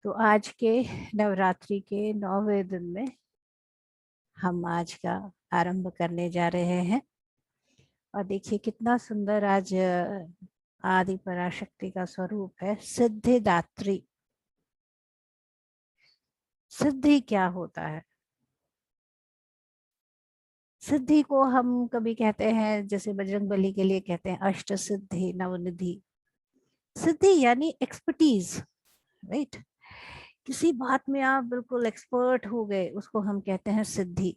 तो आज के नवरात्रि के 9वें दिन में हम आज का आरंभ करने जा रहे हैं। और देखिए कितना सुंदर आज आदि पराशक्ति का स्वरूप है, सिद्धिदात्री। सिद्धि क्या होता है? सिद्धि को हम कभी कहते हैं, जैसे बजरंगबली के लिए कहते हैं अष्ट सिद्धि नवनिधि। सिद्धि यानी एक्सपर्टीज, राइट। किसी बात में आप बिल्कुल एक्सपर्ट हो गए, उसको हम कहते हैं सिद्धि।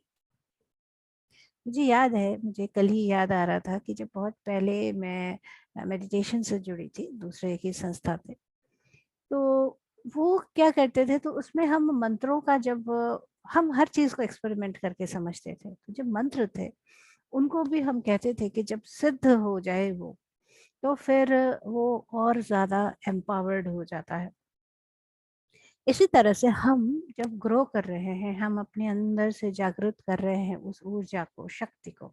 मुझे याद है, मुझे कल ही याद आ रहा था कि जब बहुत पहले मैं मेडिटेशन से जुड़ी थी दूसरे की संस्था पे, तो वो क्या करते थे, तो उसमें हम मंत्रों का जब हम हर चीज को एक्सपेरिमेंट करके समझते थे, तो जब मंत्र थे उनको भी हम कहते थे कि जब सिद्ध हो जाए वो, तो फिर वो और ज्यादा एम्पावर्ड हो जाता है। इसी तरह से हम जब ग्रो कर रहे हैं, हम अपने अंदर से जागृत कर रहे हैं उस ऊर्जा को, शक्ति को,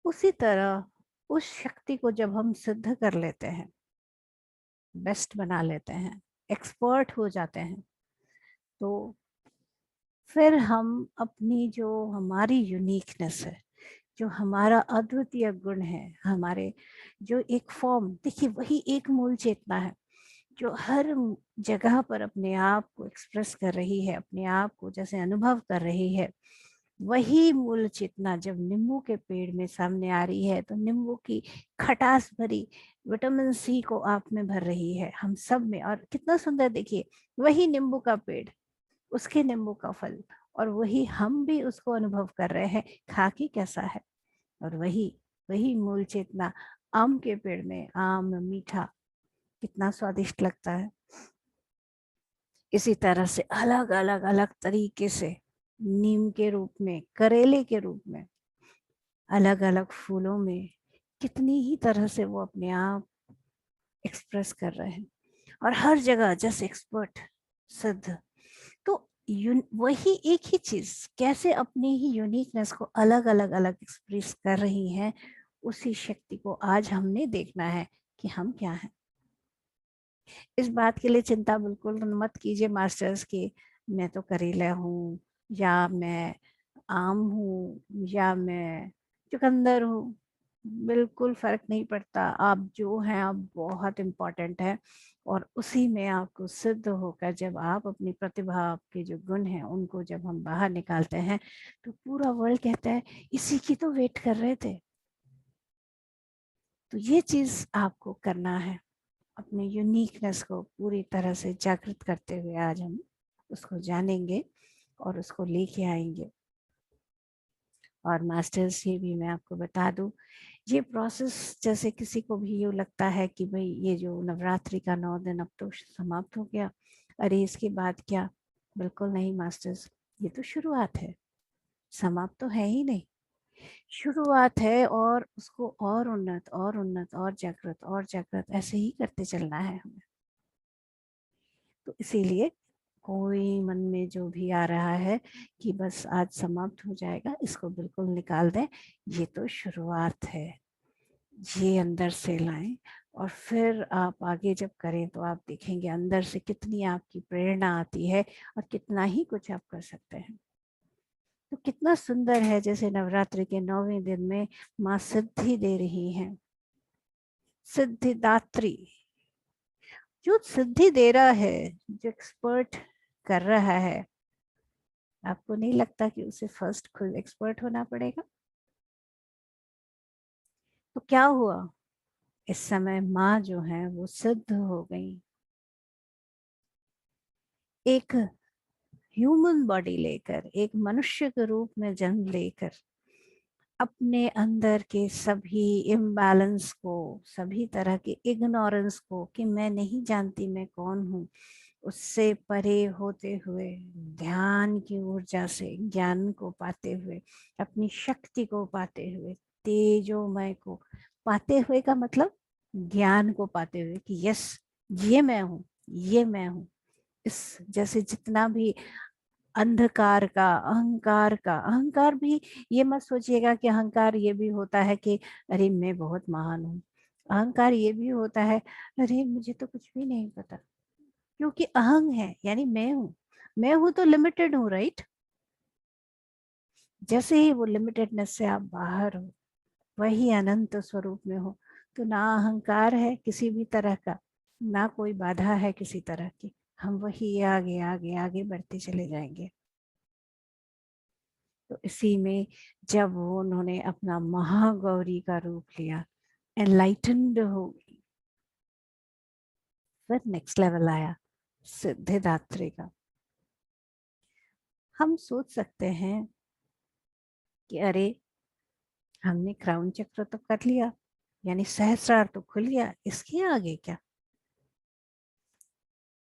उसी तरह उस शक्ति को जब हम सिद्ध कर लेते हैं, बेस्ट बना लेते हैं, एक्सपर्ट हो जाते हैं, तो फिर हम अपनी जो हमारी यूनिकनेस है, जो हमारा अद्वितीय गुण है, हमारे जो एक फॉर्म, देखिए वही एक मूल चेतना है जो हर जगह पर अपने आप को एक्सप्रेस कर रही है, अपने आप को जैसे अनुभव कर रही है। वही मूल चेतना जब नींबू के पेड़ में सामने आ रही है, तो नींबू की खटास भरी विटामिन सी को आप में भर रही है, हम सब में। और कितना सुंदर, देखिए वही नींबू का पेड़, उसके नींबू का फल, और वही हम भी उसको अनुभव कर रहे हैं, खा के कैसा है। और वही वही मूल चेतना आम के पेड़ में, आम मीठा, कितना स्वादिष्ट लगता है। इसी तरह से अलग अलग अलग तरीके से नीम के रूप में, करेले के रूप में, अलग अलग फूलों में कितनी ही तरह से वो अपने आप एक्सप्रेस कर रहे हैं, और हर जगह जैसे एक्सपर्ट, सिद्ध। तो वही एक ही चीज कैसे अपनी ही यूनिकनेस को अलग अलग अलग एक्सप्रेस कर रही हैं, उसी शक्ति को आज हमने देखना है कि हम क्या हैं। इस बात के लिए चिंता बिल्कुल मत कीजिए मास्टर्स की मैं तो करेला हूँ, या मैं आम हूँ, या मैं चुकंदर हूँ। बिल्कुल फर्क नहीं पड़ता, आप जो हैं आप बहुत इम्पोर्टेंट है। और उसी में आपको सिद्ध होकर, जब आप अपनी प्रतिभा, आपके जो गुण हैं उनको जब हम बाहर निकालते हैं, तो पूरा वर्ल्ड कहता है इसी की तो वेट कर रहे थे। तो ये चीज आपको करना है, अपने यूनिकनेस को पूरी तरह से जागृत करते हुए आज हम उसको जानेंगे और उसको लेके आएंगे। और मास्टर्स, ये भी मैं आपको बता दूं, ये प्रोसेस, जैसे किसी को भी ये लगता है कि भाई ये जो नवरात्रि का 9 दिन अब तो समाप्त हो गया, अरे इसके बाद क्या। बिल्कुल नहीं मास्टर्स, ये तो शुरुआत है, समाप्त तो है ही नहीं, शुरुआत है। और उसको और उन्नत और उन्नत और जागृत और जागृत ऐसे ही करते चलना है हमें। तो इसीलिए कोई मन में जो भी आ रहा है कि बस आज समाप्त हो जाएगा, इसको बिल्कुल निकाल दें। ये तो शुरुआत है, ये अंदर से लाएं। और फिर आप आगे जब करें तो आप देखेंगे अंदर से कितनी आपकी प्रेरणा आती है, और कितना ही कुछ आप कर सकते हैं। तो कितना सुंदर है, जैसे नवरात्रि के 9वें दिन में माँ सिद्धि दे रही हैं, सिद्धिदात्री। जो सिद्धि दे रहा है, जो एक्सपर्ट कर रहा है, आपको नहीं लगता कि उसे फर्स्ट खुद एक्सपर्ट होना पड़ेगा? तो क्या हुआ, इस समय माँ जो है वो सिद्ध हो गई, एक ह्यूमन बॉडी लेकर, एक मनुष्य के रूप में जन्म लेकर, अपने अंदर के सभी इम्बैलेंस को, सभी तरह के इग्नोरेंस को, कि मैं नहीं जानती मैं कौन हूँ, उससे परे होते हुए, ध्यान की ऊर्जा से ज्ञान को पाते हुए, अपनी शक्ति को पाते हुए, तेजोमय को पाते हुए, का मतलब ज्ञान को पाते हुए कि यस, ये मैं हूँ, ये मैं हूँ। इस जैसे जितना भी अंधकार का, अहंकार का, अहंकार भी, ये मत सोचिएगा कि अहंकार ये भी होता है कि अरे मैं बहुत महान हूँ। अहंकार ये भी होता है, अरे मुझे तो कुछ भी नहीं पता। क्योंकि अहंग है यानी मैं हूं तो लिमिटेड हूं, राइट। जैसे ही वो लिमिटेडनेस से आप बाहर हो, वही अनंत स्वरूप में हो, तो ना अहंकार है किसी भी तरह का, ना कोई बाधा है किसी तरह की, हम वही आगे आगे आगे बढ़ते चले जाएंगे। तो इसी में जब वो उन्होंने अपना महागौरी का रूप लिया, एनलाइटेंड हो गई, फिर नेक्स्ट लेवल आया सिद्धिदात्री का। हम सोच सकते हैं कि अरे हमने क्राउन चक्र तो कर लिया, यानी सहस्रार तो खुल गया, इसके आगे क्या।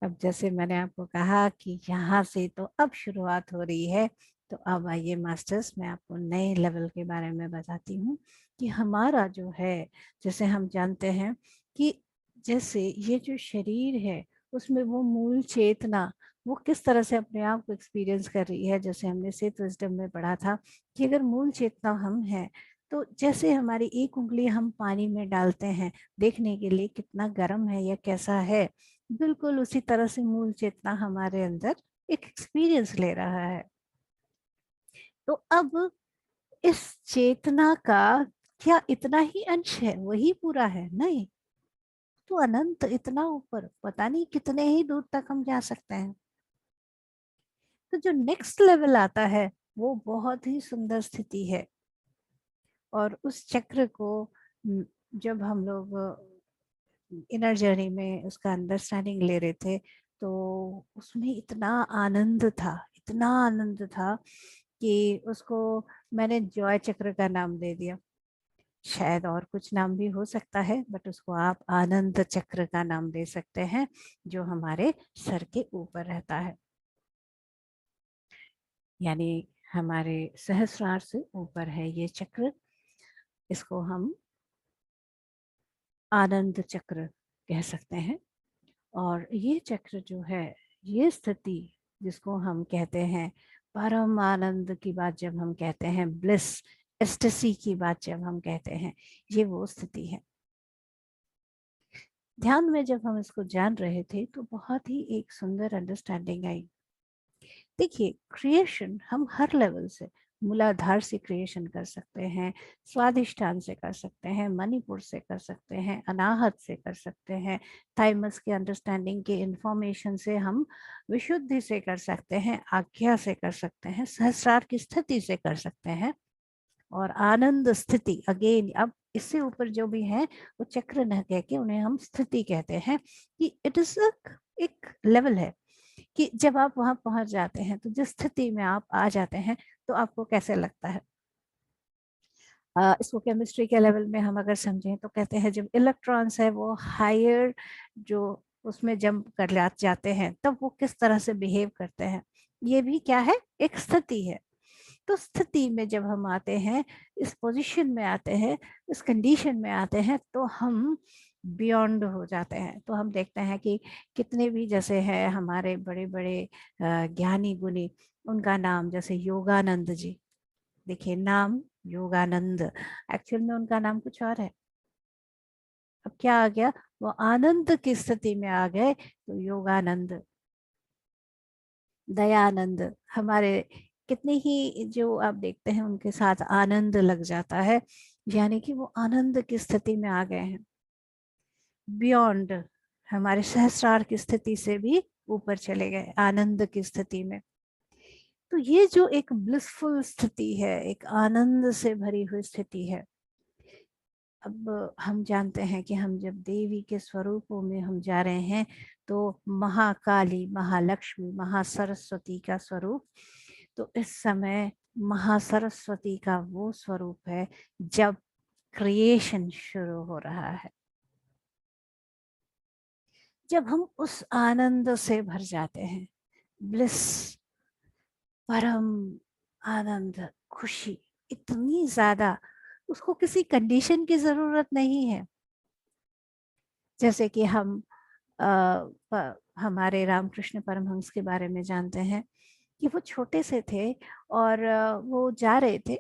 अब जैसे मैंने आपको कहा कि यहाँ से तो अब शुरुआत हो रही है, तो अब आइए मास्टर्स, मैं आपको नए लेवल के बारे में बताती हूँ कि हमारा जो है, जैसे हम जानते हैं कि जैसे ये जो शरीर है उसमें वो मूल चेतना वो किस तरह से अपने आप को एक्सपीरियंस कर रही है। जैसे हमने सेत विजडम में पढ़ा था कि अगर मूल चेतना हम हैं, तो जैसे हमारी एक उंगली हम पानी में डालते हैं देखने के लिए कितना गर्म है या कैसा है, बिल्कुल उसी तरह से मूल चेतना हमारे अंदर एक एक्सपीरियंस ले रहा है। तो अब इस चेतना का क्या इतना ही अंश है, वही पूरा है? नहीं, तो अनंत, इतना ऊपर, पता नहीं कितने ही दूर तक हम जा सकते हैं। तो जो नेक्स्ट लेवल आता है वो बहुत ही सुंदर स्थिति है। और उस चक्र को जब हम लोग इनर जर्नी में उसका अंडरस्टैंडिंग ले रहे थे, तो उसमें इतना आनंद था, इतना आनंद था कि उसको मैंने जॉय चक्र का नाम दे दिया। शायद और कुछ नाम भी हो सकता है, बट उसको आप आनंद चक्र का नाम दे सकते हैं, जो हमारे सर के ऊपर रहता है, यानी हमारे सहस्रार से ऊपर है ये चक्र। इसको हम आनंद चक्र कह सकते हैं। और ये चक्र जो है, ये स्थिति जिसको हम कहते हैं परम आनंद की बात जब हम कहते हैं, ब्लिस एस्टेसी की बात जब हम कहते हैं, ये वो स्थिति है। ध्यान में जब हम इसको जान रहे थे तो बहुत ही एक सुंदर अंडरस्टैंडिंग आई। देखिए, क्रिएशन हम हर लेवल से, मूलाधार से क्रिएशन कर सकते हैं, स्वादिष्ठान से कर सकते हैं, मणिपुर से कर सकते हैं, अनाहत से कर सकते हैं, थाइमस के अंडरस्टैंडिंग के इंफॉर्मेशन से हम विशुद्धि से कर सकते हैं, आज्ञा से कर सकते हैं, सहस्रार की स्थिति से कर सकते हैं, और आनंद स्थिति अगेन। अब इससे ऊपर जो भी है वो चक्र न कह के उन्हें हम स्थिति कहते हैं, कि इट इज एक लेवल है कि जब आप वहां पहुंच जाते हैं तो जिस स्थिति में आप आ जाते हैं तो आपको कैसे लगता है। इसको केमिस्ट्री के लेवल में हम अगर समझें तो कहते हैं जब इलेक्ट्रॉन्स है वो हायर जो उसमें जंप कर जाते हैं तब वो किस तरह से बिहेव करते हैं, ये भी क्या है, एक स्थिति है। तो स्थिति में जब हम आते हैं, इस पोजीशन में आते हैं, इस कंडीशन में आते हैं, तो हम बियॉन्ड हो जाते हैं। तो हम देखते हैं कि कितने भी जैसे है हमारे बड़े बड़े ज्ञानी गुनी, उनका नाम जैसे योगानंद जी, देखिए नाम योगानंद, एक्चुअल में उनका नाम कुछ और है। अब क्या आ गया, वो आनंद की स्थिति में आ गए तो योगानंद। दयानंद, हमारे कितने ही जो आप देखते हैं उनके साथ आनंद लग जाता है, यानी कि वो आनंद की स्थिति में आ गए हैं, बियॉन्ड, हमारे सहस्रार की स्थिति से भी ऊपर चले गए आनंद की स्थिति में। तो ये जो एक ब्लिसफुल स्थिति है, एक आनंद से भरी हुई स्थिति है। अब हम जानते हैं कि हम जब देवी के स्वरूपों में हम जा रहे हैं, तो महाकाली, महालक्ष्मी, महासरस्वती का स्वरूप, तो इस समय महासरस्वती का वो स्वरूप है जब क्रिएशन शुरू हो रहा है, जब हम उस आनंद से भर जाते हैं, ब्लिस, परम आनंद, खुशी इतनी ज्यादा, उसको किसी कंडीशन की जरूरत नहीं है। जैसे कि हम हमारे रामकृष्ण परमहंस के बारे में जानते हैं कि वो छोटे से थे और वो जा रहे थे,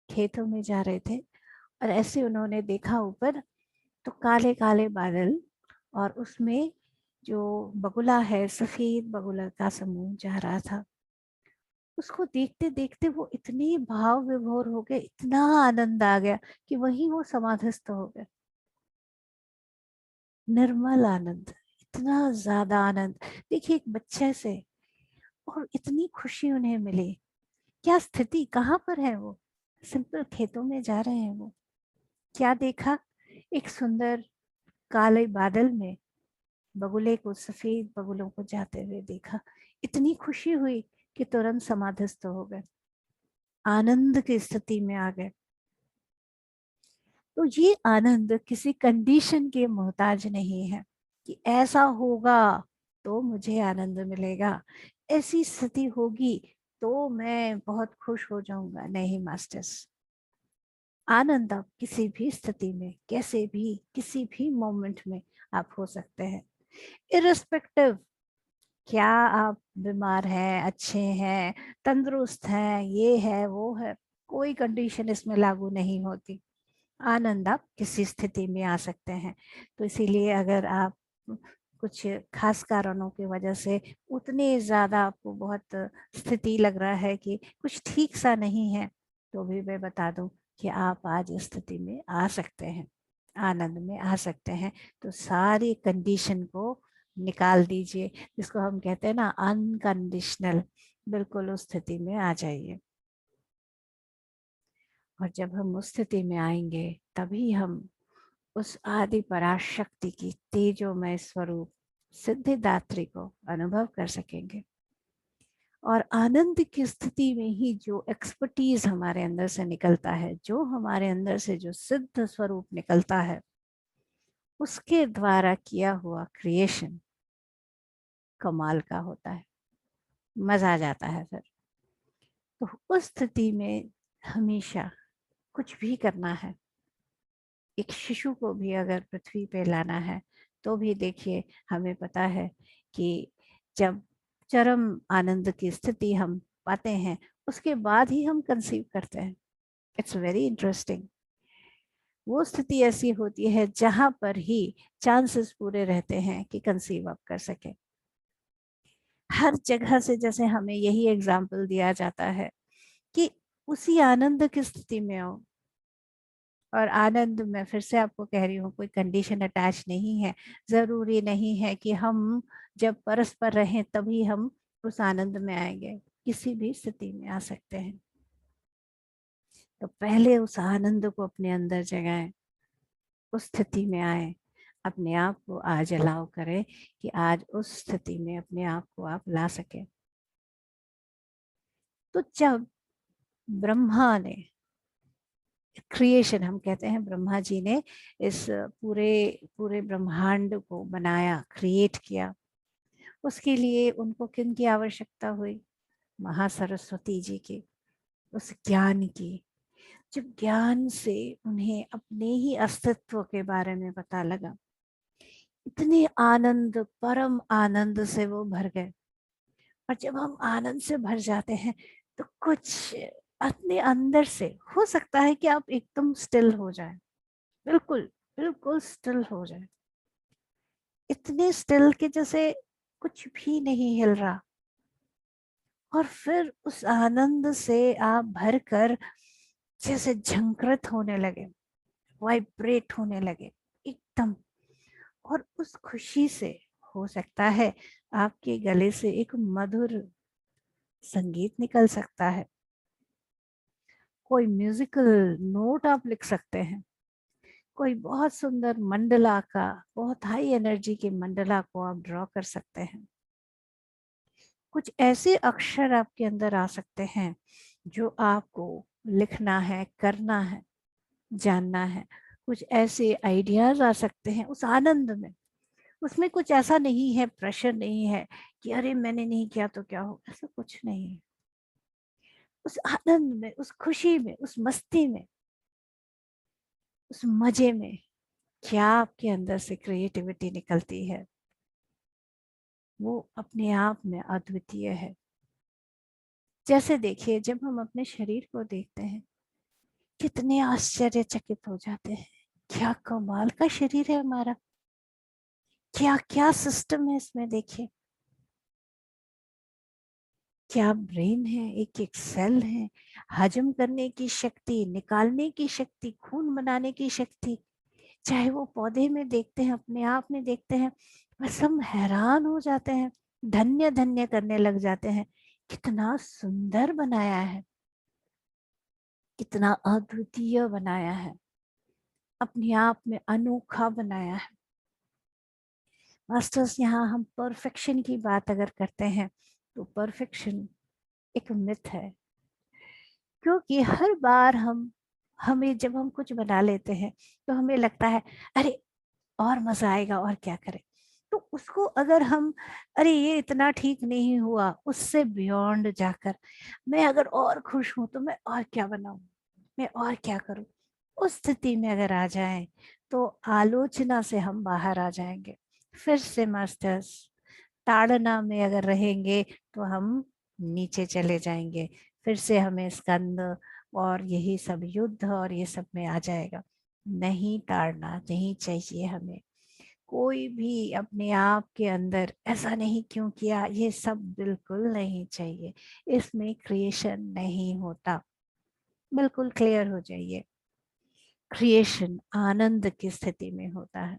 खेतों में जा रहे थे, और ऐसे उन्होंने देखा ऊपर तो काले काले बादल, और उसमें जो बगुला है, सफेद बगुला का समूह जा रहा था, उसको देखते देखते वो इतनी भाव विभोर हो गए, इतना आनंद आ गया कि वहीं वो समाधिस्थ हो गए। निर्मल आनंद, इतना ज्यादा आनंद। देखिए एक बच्चे से, और इतनी खुशी उन्हें मिली। क्या स्थिति, कहाँ पर है वो? सिंपल खेतों में जा रहे हैं वो। क्या देखा? एक सुंदर काले बादल में बगुले को, सफेद बगुलों को जाते हुए देखा। इतनी खुशी हुई कि तुरंत समाधिस्थ हो गए, आनंद की स्थिति में आ गए। तो ये आनंद किसी कंडीशन के मोहताज नहीं है कि ऐसा होगा तो मुझे आनंद मिलेगा, ऐसी स्थिति होगी तो मैं बहुत खुश हो जाऊंगा। नहीं मास्टर्स, आनंद आप किसी भी स्थिति में, कैसे भी, किसी भी मोमेंट में आप हो सकते हैं, इररिस्पेक्टिव क्या आप बीमार हैं, अच्छे हैं, तंदुरुस्त हैं, ये है वो है, कोई कंडीशन इसमें लागू नहीं होती। आनंद आप किसी स्थिति में आ सकते हैं। तो इसीलिए अगर आप कुछ खास कारणों की वजह से उतने ज्यादा आपको बहुत स्थिति लग रहा है कि कुछ ठीक सा नहीं है, तो भी मैं बता दूं कि आप आज इस स्थिति में आ सकते हैं, आनंद में आ सकते हैं। तो सारी कंडीशन को निकाल दीजिए, जिसको हम कहते हैं ना अनकंडीशनल, बिल्कुल उस स्थिति में आ जाइए। और जब हम उस स्थिति में आएंगे तभी हम उस आदि पराशक्ति की तेजोमय स्वरूप सिद्धिदात्री को अनुभव कर सकेंगे। और आनंद की स्थिति में ही जो एक्सपर्टीज हमारे अंदर से निकलता है, जो हमारे अंदर से जो सिद्ध स्वरूप निकलता है, उसके द्वारा किया हुआ क्रिएशन कमाल का होता है, मजा आ जाता है फिर। तो उस स्थिति में हमेशा कुछ भी करना है, एक शिशु को भी अगर पृथ्वी पे लाना है तो भी देखिए, हमें पता है कि जब चरम आनंद की स्थिति हम पाते हैं, उसके बाद ही हम कंसीव करते हैं। It's very interesting. वो स्थिति ऐसी होती है जहां पर ही चांसेस पूरे रहते हैं कि कंसीव आप कर सके। हर जगह से जैसे हमें यही एग्जाम्पल दिया जाता है कि उसी आनंद की स्थिति में आओ। और आनंद में फिर से आपको कह रही हूँ, कोई कंडीशन अटैच नहीं है। जरूरी नहीं है कि हम जब परस्पर रहें तभी हम उस आनंद में आएंगे, किसी भी स्थिति में आ सकते हैं। तो पहले उस आनंद को अपने अंदर जगाएं, उस स्थिति में आए, अपने आप को आज अलाउ करें कि आज उस स्थिति में अपने आप को आप ला सके। तो जब ब्रह्मा ने क्रिएशन, हम कहते हैं ब्रह्मा जी ने इस पूरे पूरे ब्रह्मांड को बनाया, क्रिएट किया, उसके लिए उनको किन की आवश्यकता हुई? महासरस्वती जी की, उस ज्ञान की। जब ज्ञान से उन्हें अपने ही अस्तित्व के बारे में पता लगा, इतने आनंद, परम आनंद से वो भर गए। और जब हम आनंद से भर जाते हैं तो कुछ अपने अंदर से, हो सकता है कि आप एकदम स्टिल हो जाए, बिल्कुल बिल्कुल स्टिल हो जाए, इतने स्टिल के जैसे कुछ भी नहीं हिल रहा। और फिर उस आनंद से आप भर कर जैसे झंकृत होने लगे, वाइब्रेट होने लगे एकदम। और उस खुशी से हो सकता है आपके गले से एक मधुर संगीत निकल सकता है, कोई म्यूजिकल नोट आप लिख सकते हैं, कोई बहुत सुंदर मंडला का, बहुत हाई एनर्जी के मंडला को आप ड्रॉ कर सकते हैं। कुछ ऐसे अक्षर आपके अंदर आ सकते हैं जो आपको लिखना है, करना है, जानना है। कुछ ऐसे आइडियाज आ सकते हैं उस आनंद में। उसमें कुछ ऐसा नहीं है, प्रेशर नहीं है कि अरे मैंने नहीं किया तो क्या हो, ऐसा कुछ नहीं है। उस आनंद में, उस खुशी में, उस मस्ती में, उस मजे में क्या आपके अंदर से क्रिएटिविटी निकलती है, वो अपने आप में अद्वितीय है। जैसे देखिए, जब हम अपने शरीर को देखते हैं कितने आश्चर्यचकित हो जाते हैं, क्या कमाल का शरीर है हमारा। क्या क्या सिस्टम है इसमें, देखिए क्या ब्रेन है, एक एक सेल है, हजम करने की शक्ति, निकालने की शक्ति, खून बनाने की शक्ति। चाहे वो पौधे में देखते हैं, अपने आप में देखते हैं, बस हम हैरान हो जाते हैं, धन्य धन्य करने लग जाते हैं। कितना सुंदर बनाया है, कितना अद्वितीय बनाया है, अपने आप में अनोखा बनाया है। मास्टर्स, यहाँ हम परफेक्शन की बात अगर करते हैं तो परफेक्शन एक मिथ है, क्योंकि हर बार हमें जब हम कुछ बना लेते हैं तो हमें लगता है अरे और मजा आएगा और क्या करें। तो उसको अगर हम, अरे ये इतना ठीक नहीं हुआ, उससे बियॉन्ड जाकर मैं अगर और खुश हूं तो मैं और क्या बनाऊं, मैं और क्या करूं, उस स्थिति में अगर आ जाए तो आलोचना से हम बाहर आ जाएंगे। फिर से मास्टर्स, ताड़ना में अगर रहेंगे तो हम नीचे चले जाएंगे, फिर से हमें स्कंद और यही सब युद्ध और ये सब में आ जाएगा। नहीं, ताड़ना नहीं चाहिए हमें। कोई भी अपने आप के अंदर ऐसा नहीं क्यों किया, ये सब बिल्कुल नहीं चाहिए। इसमें क्रिएशन नहीं होता, बिल्कुल क्लियर हो जाइए। क्रिएशन आनंद की स्थिति में होता है।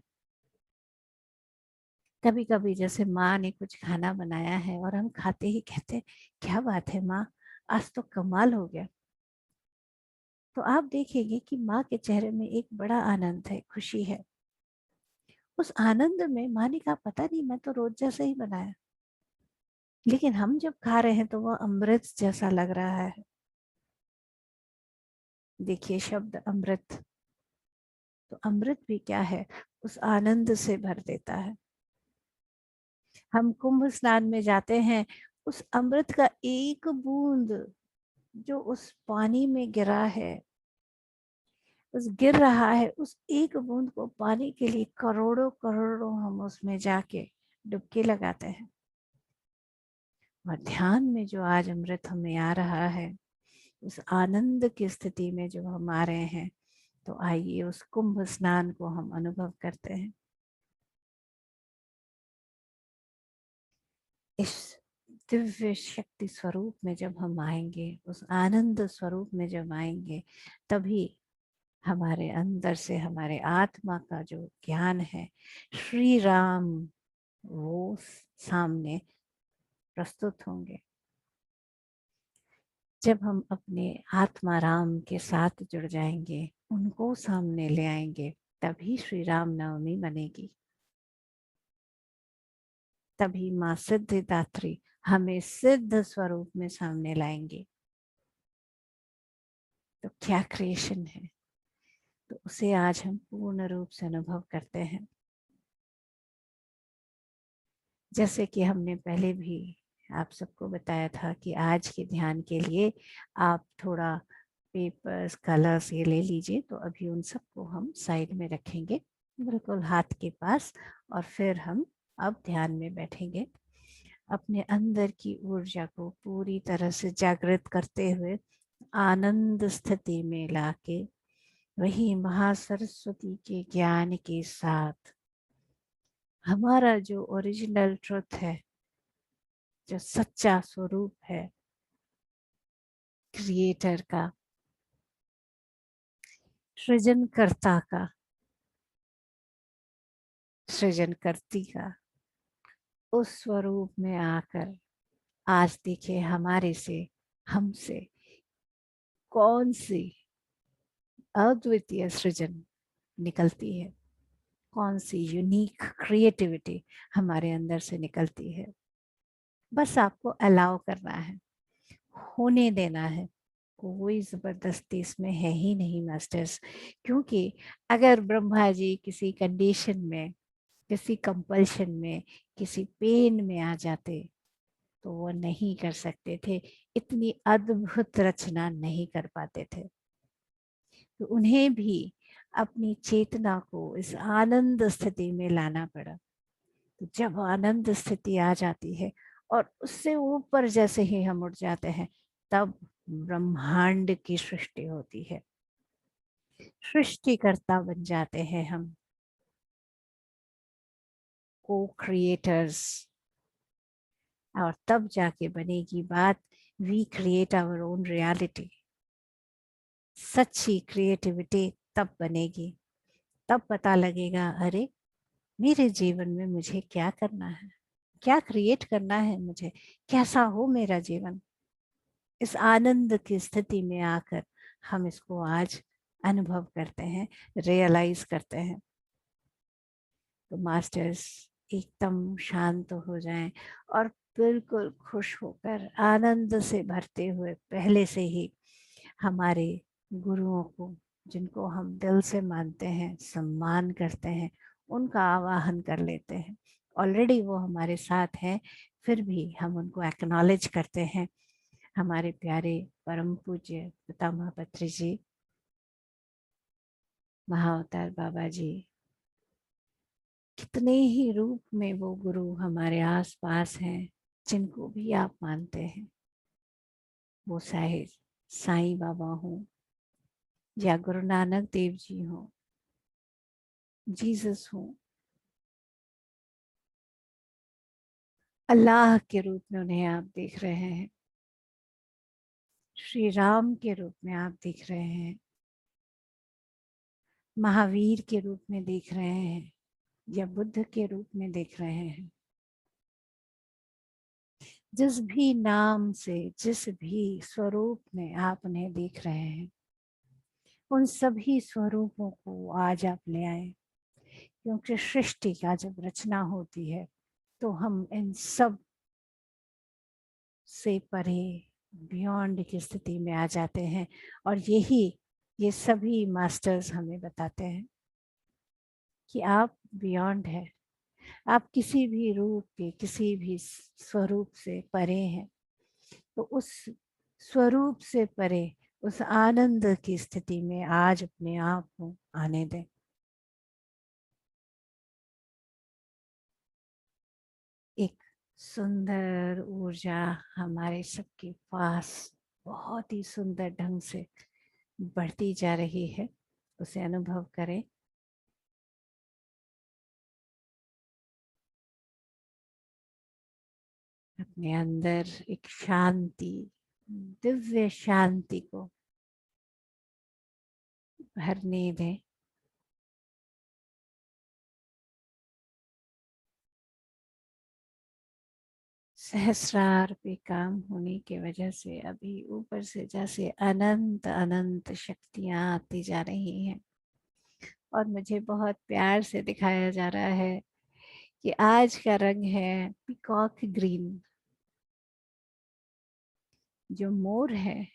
कभी कभी जैसे माँ ने कुछ खाना बनाया है और हम खाते ही कहते क्या बात है माँ, आज तो कमाल हो गया। तो आप देखेंगे कि माँ के चेहरे में एक बड़ा आनंद है, खुशी है। उस आनंद में माँ ने कहा पता नहीं, मैं तो रोज जैसे ही बनाया, लेकिन हम जब खा रहे हैं तो वह अमृत जैसा लग रहा है। देखिए शब्द अमृत, तो अमृत भी क्या है, उस आनंद से भर देता है। हम कुंभ स्नान में जाते हैं, उस अमृत का एक बूंद जो उस पानी में गिरा है, उस गिर रहा है, उस एक बूंद को पाने के लिए करोड़ों करोड़ों हम उसमें जाके डुबकी लगाते हैं। और ध्यान में जो आज अमृत हमें आ रहा है, उस आनंद की स्थिति में जो हम आ रहे हैं, तो आइए उस कुंभ स्नान को हम अनुभव करते हैं। इस दिव्य शक्ति स्वरूप में जब हम आएंगे, उस आनंद स्वरूप में जब आएंगे, तभी हमारे अंदर से हमारे आत्मा का जो ज्ञान है, श्री राम वो सामने प्रस्तुत होंगे। जब हम अपने आत्मा राम के साथ जुड़ जाएंगे, उनको सामने ले आएंगे, तभी श्री राम नवमी बनेगी। तभी माँ सिद्धिदात्री हमें सिद्ध स्वरूप में सामने लाएंगे। तो क्या क्रिएशन है, तो उसे आज हम पूर्ण रूप से अनुभव करते हैं। जैसे कि हमने पहले भी आप सबको बताया था कि आज के ध्यान के लिए आप थोड़ा पेपर्स कलर्स ये ले लीजिए। तो अभी उन सबको हम साइड में रखेंगे, बिल्कुल हाथ के पास, और फिर हम अब ध्यान में बैठेंगे। अपने अंदर की ऊर्जा को पूरी तरह से जागृत करते हुए आनंद स्थिति में लाके वही महासरस्वती के ज्ञान के साथ हमारा जो ओरिजिनल ट्रुथ है, जो सच्चा स्वरूप है क्रिएटर का, सृजनकर्ता का, सृजनकर्ती का, उस स्वरूप में आकर आज देखिए हमारे से, हमसे कौन सी अद्वितीय सृजन निकलती है, कौन सी यूनिक क्रिएटिविटी हमारे अंदर से निकलती है। बस आपको अलाउ करना है, होने देना है। कोई जबरदस्ती इसमें है ही नहीं मास्टर्स। क्योंकि अगर ब्रह्मा जी किसी कंडीशन में, किसी कंपल्शन में, किसी पेन में आ जाते तो वो नहीं कर सकते थे, इतनी अद्भुत रचना नहीं कर पाते थे। तो उन्हें भी अपनी चेतना को इस आनंद स्थिति में लाना पड़ा। तो जब आनंद स्थिति आ जाती है और उससे ऊपर जैसे ही हम उठ जाते हैं, तब ब्रह्मांड की सृष्टि होती है, सृष्टिकर्ता बन जाते हैं हम। को क्रिएटर्स, और तब जाके बनेगी बात we create our own reality. सच्ची क्रिएटिविटी तब बनेगी, तब पता लगेगा अरे मेरे जीवन में मुझे क्या करना है, क्या क्रिएट करना है मुझे, कैसा हो मेरा जीवन। इस आनंद की स्थिति में आकर हम इसको आज अनुभव करते हैं, रियलाइज करते हैं। तो मास्टर्स एकदम शांत हो जाएं और बिल्कुल खुश होकर आनंद से भरते हुए पहले से ही हमारे गुरुओं को, जिनको हम दिल से मानते हैं, सम्मान करते हैं, उनका आवाहन कर लेते हैं। ऑलरेडी वो हमारे साथ हैं, फिर भी हम उनको एक्नॉलेज करते हैं। हमारे प्यारे परम पूज्य पितामह पत्री जी, महाअवतार बाबा जी, कितने ही रूप में वो गुरु हमारे आसपास हैं, जिनको भी आप मानते हैं, वो चाहे साईं बाबा हो या गुरु नानक देव जी हो, जीसस हो, अल्लाह के रूप में उन्हें आप देख रहे हैं, श्री राम के रूप में आप देख रहे हैं, महावीर के रूप में देख रहे हैं, या बुद्ध के रूप में देख रहे हैं। जिस भी नाम से, जिस भी स्वरूप में आप उन्हें देख रहे हैं, उन सभी स्वरूपों को आज आप ले आए। क्योंकि सृष्टि का जब रचना होती है तो हम इन सब से परे, बियॉन्ड की स्थिति में आ जाते हैं। और ये सभी मास्टर्स हमें बताते हैं कि आप बियॉन्ड है, आप किसी भी रूप के, किसी भी स्वरूप से परे हैं। तो उस स्वरूप से परे, उस आनंद की स्थिति में आज अपने आप को आने दें। एक सुंदर ऊर्जा हमारे सबके पास बहुत ही सुंदर ढंग से बढ़ती जा रही है, उसे अनुभव करें। अपने अंदर एक शांति, दिव्य शांति को भरने दें। सहस्रार पे काम होने की वजह से अभी ऊपर से जैसे अनंत अनंत शक्तियां आती जा रही हैं, और मुझे बहुत प्यार से दिखाया जा रहा है कि आज का रंग है पीकॉक ग्रीन। जो मोर है,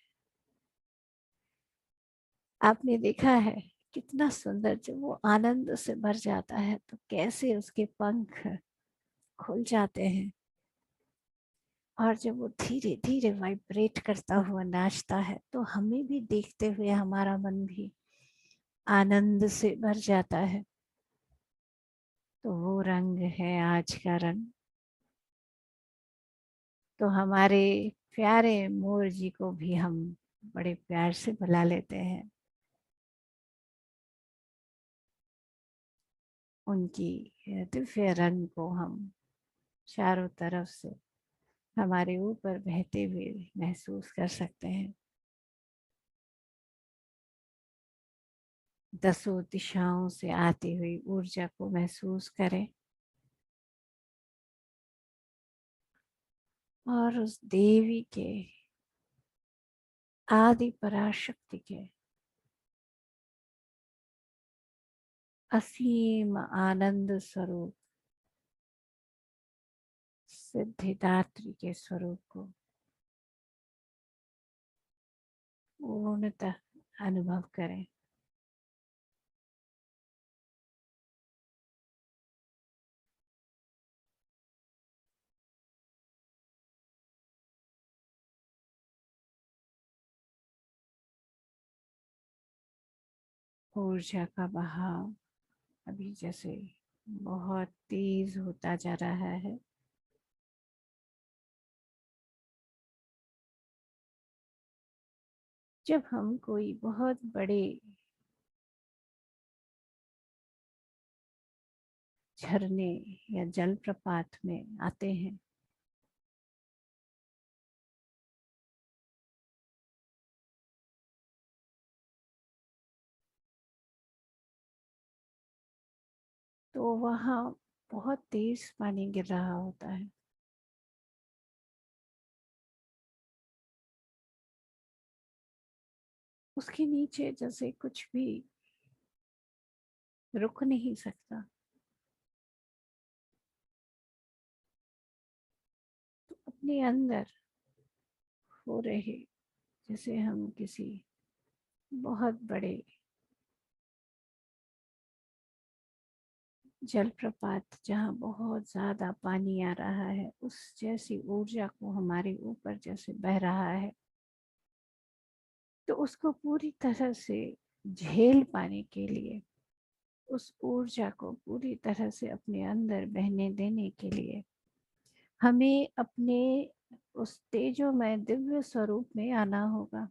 आपने देखा है कितना सुंदर, जब वो आनंद से भर जाता है तो कैसे उसके पंख खुल जाते हैं, और जब वो धीरे धीरे वाइब्रेट करता हुआ नाचता है तो हमें भी देखते हुए हमारा मन भी आनंद से भर जाता है। तो वो रंग है आज का रंग। तो हमारे प्यारे मोर जी को भी हम बड़े प्यार से बुला लेते हैं। उनकी दिव्य रंग को हम चारों तरफ से हमारे ऊपर बहते हुए महसूस कर सकते हैं। दसों दिशाओं से आती हुई ऊर्जा को महसूस करें, और उस देवी के, आदि पराशक्ति के असीम आनंद स्वरूप, सिद्धिदात्री के स्वरूप को पूर्णतः अनुभव करें। ऊर्जा का बहाव अभी जैसे बहुत तेज होता जा रहा है। जब हम कोई बहुत बड़े झरने या जलप्रपात में आते हैं, तो वहाँ बहुत तेज पानी गिर रहा होता है। उसके नीचे जैसे कुछ भी रुक नहीं सकता। तो अपने अंदर हो रहे, जैसे हम किसी बहुत बड़े जलप्रपात जहाँ बहुत ज्यादा पानी आ रहा है, उस जैसी ऊर्जा को हमारे ऊपर जैसे बह रहा है, तो उसको पूरी तरह से झेल पाने के लिए, उस ऊर्जा को पूरी तरह से अपने अंदर बहने देने के लिए हमें अपने उस तेजोमय दिव्य स्वरूप में आना होगा।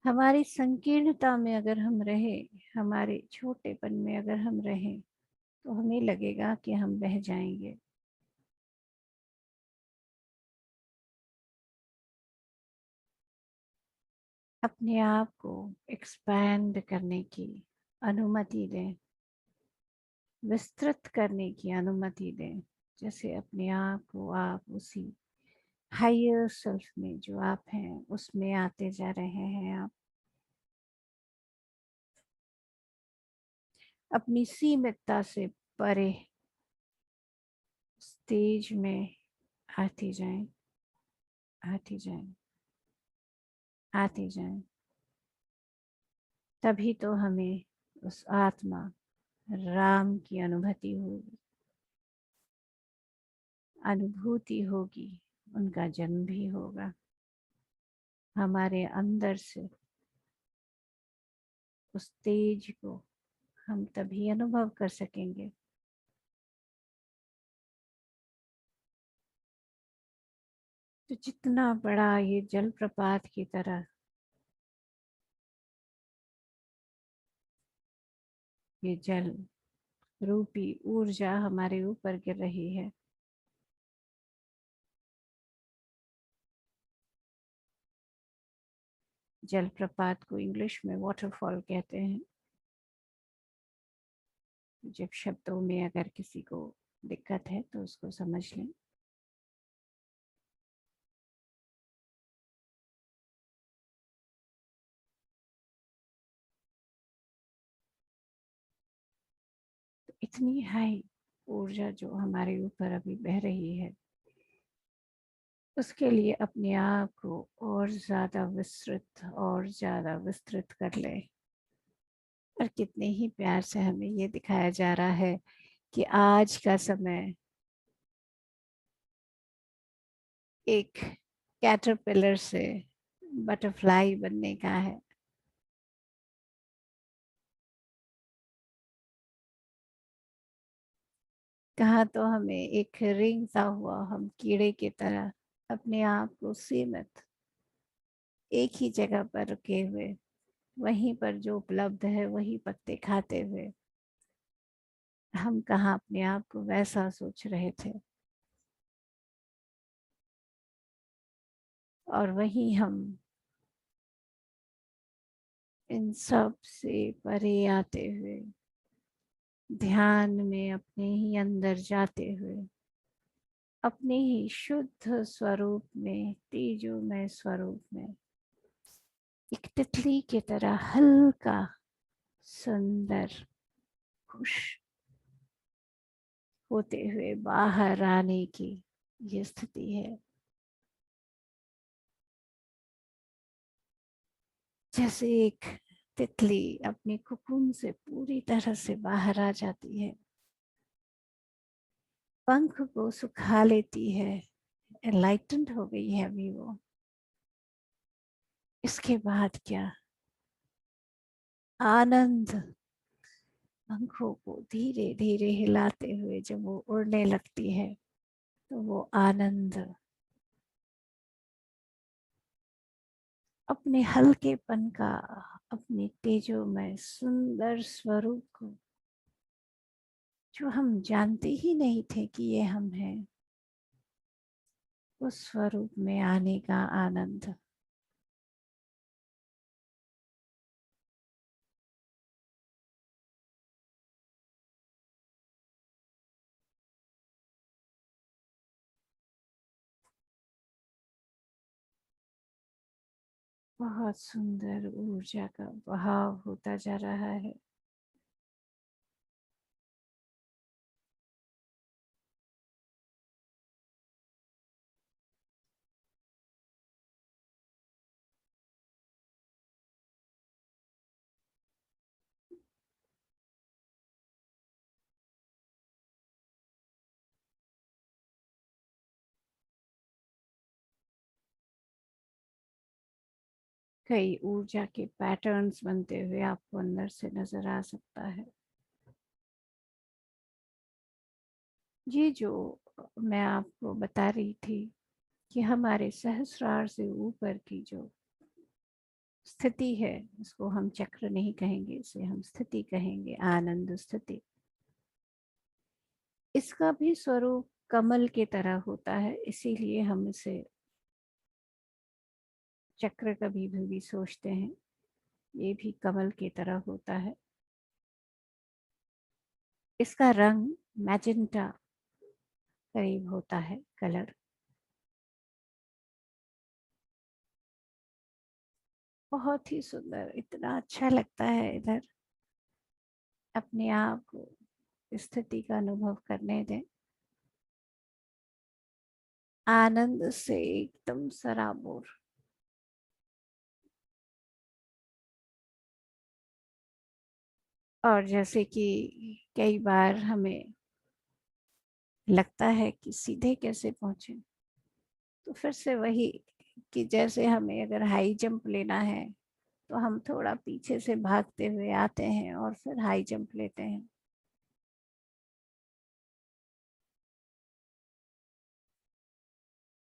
हमारी संकीर्णता में अगर हम रहे, हमारे छोटेपन में अगर हम रहें, तो हमें लगेगा कि हम बह जाएंगे। अपने आप को एक्सपैंड करने की अनुमति दें, विस्तृत करने की अनुमति दें। जैसे अपने आप को आप उसी हायर सेल्फ में जो आप हैं उसमें आते जा रहे हैं। आप अपनी सीमितता से परे स्टेज में आती जाएं, आती जाएं, आती जाएं। तभी तो हमें उस आत्मा राम की अनुभूति होगी, अनुभूति होगी, उनका जन्म भी होगा। हमारे अंदर से उस तेज को हम तभी अनुभव कर सकेंगे। तो जितना बड़ा ये जलप्रपात की तरह ये जल रूपी ऊर्जा हमारे ऊपर गिर रही है, जलप्रपात को इंग्लिश में वाटरफॉल कहते हैं। जब शब्दों में अगर किसी को दिक्कत है तो उसको समझ लें। तो इतनी हाई ऊर्जा जो हमारे ऊपर अभी बह रही है, उसके लिए अपने आप को और ज़्यादा विस्तृत और ज़्यादा विस्तृत कर ले। और कितने ही प्यार से हमें ये दिखाया जा रहा है कि आज का समय एक कैटरपिलर से बटरफ्लाई बनने का है। कहा तो हमें एक रेंगता हुआ हम कीड़े की तरह अपने आप को सीमित एक ही जगह पर रुके हुए, वहीं पर जो उपलब्ध है वही पत्ते खाते हुए, हम कहाँ अपने आप को वैसा सोच रहे थे। और वहीं हम इन सब से परे आते हुए, ध्यान में अपने ही अंदर जाते हुए, अपने ही शुद्ध स्वरूप में, तेजोमय स्वरूप में एक तितली की तरह हल्का, सुंदर, खुश होते हुए बाहर आने की ये स्थिति है। जैसे एक तितली अपने कुकुन से पूरी तरह से बाहर आ जाती है, पंख को सुखा लेती है, एनलाइटेंड हो गई है अभी वो। इसके बाद क्या आनंद, पंखों को धीरे धीरे हिलाते हुए जब वो उड़ने लगती है, तो वो आनंद अपने हल्केपन का, अपने तेजोमय सुंदर स्वरूप को जो हम जानते ही नहीं थे कि ये हम हैं, उस स्वरूप में आने का आनंद। बहुत सुंदर ऊर्जा का बहाव होता जा रहा है। कई ऊर्जा के पैटर्न्स बनते हुए आपको अंदर से नजर आ सकता है। ये जो मैं आपको बता रही थी कि हमारे सहस्रार से ऊपर की जो स्थिति है, इसको हम चक्र नहीं कहेंगे, इसे हम स्थिति कहेंगे, आनंद स्थिति। इसका भी स्वरूप कमल के तरह होता है, इसीलिए हम इसे चक्र कभी भी सोचते हैं। ये भी कमल की तरह होता है। इसका रंग मैजेंटा करीब होता है, कलर। बहुत ही सुंदर, इतना अच्छा लगता है इधर। अपने आप को स्थिति का अनुभव करने दें, आनंद से एकदम सराबोर। और जैसे कि कई बार हमें लगता है कि सीधे कैसे पहुंचे, तो फिर से वही कि जैसे हमें अगर हाई जंप लेना है, तो हम थोड़ा पीछे से भागते हुए आते हैं और फिर हाई जंप लेते हैं।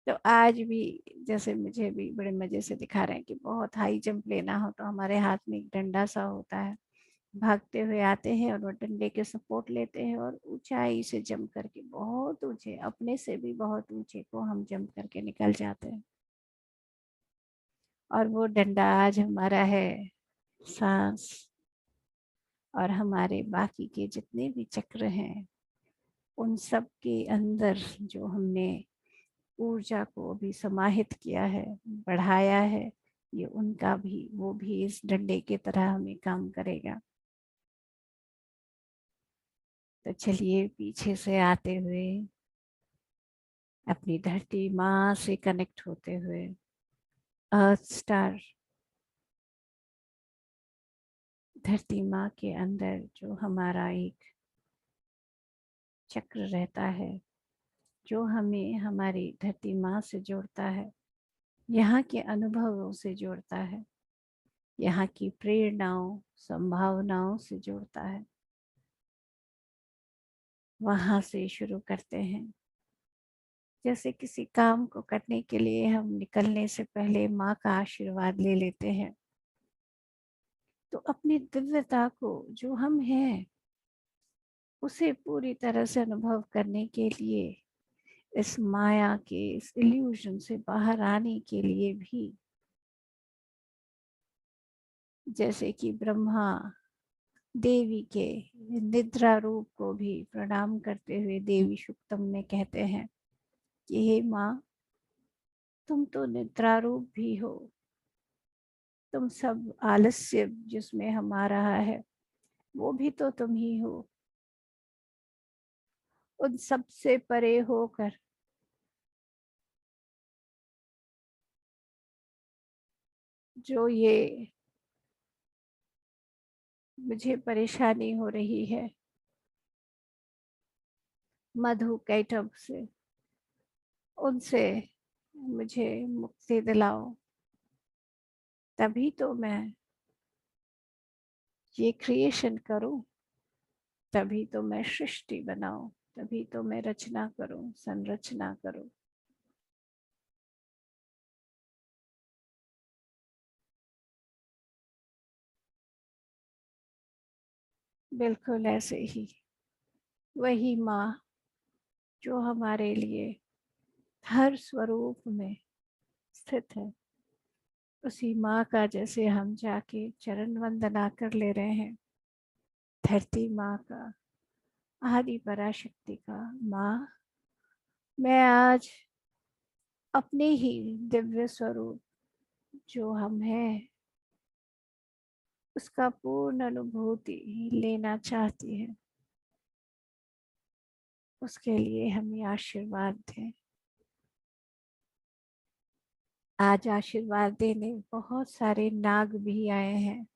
तो आज भी जैसे मुझे भी बड़े मजे से दिखा रहे हैं कि बहुत हाई जंप लेना हो, तो हमारे हाथ में एक डंडा सा होता है, भागते हुए आते हैं और वो डंडे के सपोर्ट लेते हैं और ऊंचाई से जंप करके, बहुत ऊंचे, अपने से भी बहुत ऊंचे को हम जंप करके निकल जाते हैं। और वो डंडा आज हमारा है सांस। और हमारे बाकी के जितने भी चक्र हैं, उन सब के अंदर जो हमने ऊर्जा को अभी समाहित किया है, बढ़ाया है, ये उनका भी, वो भी इस डंडे की तरह हमें काम करेगा। तो चलिए पीछे से आते हुए अपनी धरती माँ से कनेक्ट होते हुए, अर्थ स्टार, धरती माँ के अंदर जो हमारा एक चक्र रहता है, जो हमें हमारी धरती माँ से जोड़ता है, यहाँ के अनुभवों से जोड़ता है, यहाँ की प्रेरणाओं, संभावनाओं से जोड़ता है। वहां से शुरू करते हैं। जैसे किसी काम को करने के लिए हम निकलने से पहले माँ का आशीर्वाद ले लेते हैं, तो अपनी दिव्यता को, जो हम हैं, उसे पूरी तरह से अनुभव करने के लिए, इस माया के, इस इल्यूजन से बाहर आने के लिए भी, जैसे कि ब्रह्मा देवी के निद्रा रूप को भी प्रणाम करते हुए देवी शुक्तम में कहते हैं कि हे माँ, तुम तो निद्रा रूप भी हो। तुम सब आलस्य जिसमें हम आ रहा है, वो भी तो तुम ही हो। उन सब से परे होकर जो ये मुझे परेशानी हो रही है, मधु कैटभ से, उनसे मुझे मुक्ति दिलाओ। तभी तो मैं ये क्रिएशन करूं, तभी तो मैं सृष्टि बनाऊं, तभी तो मैं रचना करूं, संरचना करूं। बिल्कुल ऐसे ही। वही माँ जो हमारे लिए हर स्वरूप में स्थित है, उसी माँ का जैसे हम जाके चरण वंदना कर ले रहे हैं, धरती माँ का, आदि पराशक्ति का। माँ, मैं आज अपने ही दिव्य स्वरूप जो हम हैं उसका पूर्ण अनुभूति लेना चाहती है। उसके लिए हमें आशीर्वाद दें। आज आशीर्वाद देने बहुत सारे नाग भी आए हैं।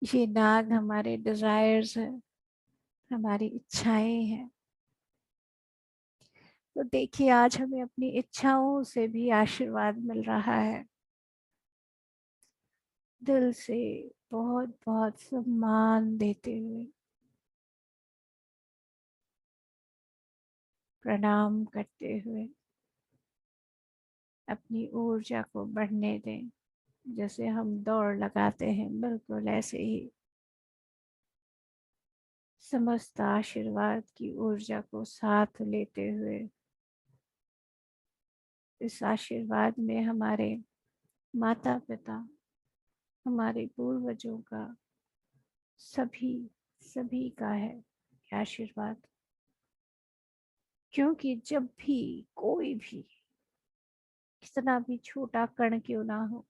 ये नाग हमारे डिजायर्स हैं, हमारी इच्छाएं हैं। तो देखिए, आज हमें अपनी इच्छाओं से भी आशीर्वाद मिल रहा है। दिल से बहुत बहुत सम्मान देते हुए प्रणाम करते हुए अपनी ऊर्जा को बढ़ने दें। जैसे हम दौड़ लगाते हैं, बिल्कुल ऐसे ही समस्त आशीर्वाद की ऊर्जा को साथ लेते हुए इस आशीर्वाद में हमारे माता पिता, हमारे पूर्वजों का, सभी सभी का है आशीर्वाद। क्योंकि जब भी कोई भी कितना भी छोटा कण क्यों ना हो,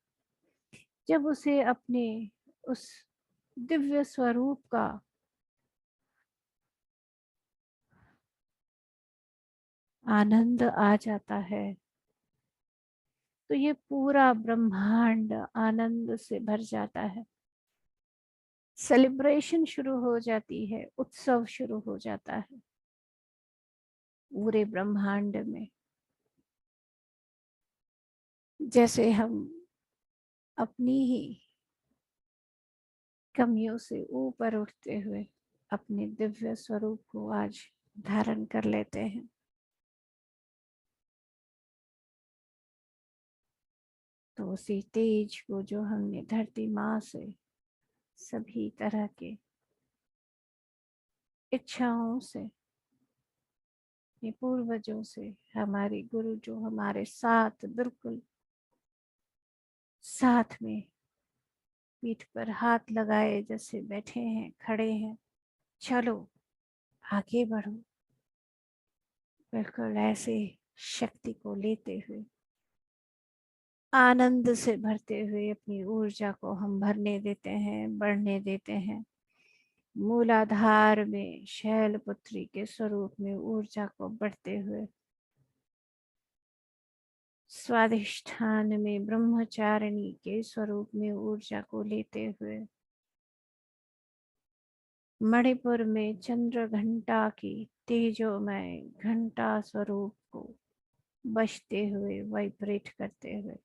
जब उसे अपने उस दिव्य स्वरूप का आनंद आ जाता है, तो ये पूरा ब्रह्मांड आनंद से भर जाता है। सेलिब्रेशन शुरू हो जाती है, उत्सव शुरू हो जाता है पूरे ब्रह्मांड में। जैसे हम अपनी ही कमियों से ऊपर उठते हुए अपने दिव्य स्वरूप को आज धारण कर लेते हैं। तो उसी तेज को जो हमने धरती माँ से सभी तरह के इच्छाओं से, अपने पूर्वजों से, हमारे गुरु जो हमारे साथ बिल्कुल साथ में पीठ पर हाथ लगाए जैसे बैठे हैं, खड़े हैं, चलो आगे बढ़ो, बिल्कुल ऐसे शक्ति को लेते हुए आनंद से भरते हुए अपनी ऊर्जा को हम भरने देते हैं, बढ़ने देते हैं। मूलाधार में शैलपुत्री के स्वरूप में ऊर्जा को बढ़ते हुए, स्वाधिष्ठान में ब्रह्मचारिणी के स्वरूप में ऊर्जा को लेते हुए, मणिपुर में चंद्र घंटा की तेजोमय घंटा स्वरूप को बजते हुए, वाइब्रेट करते हुए,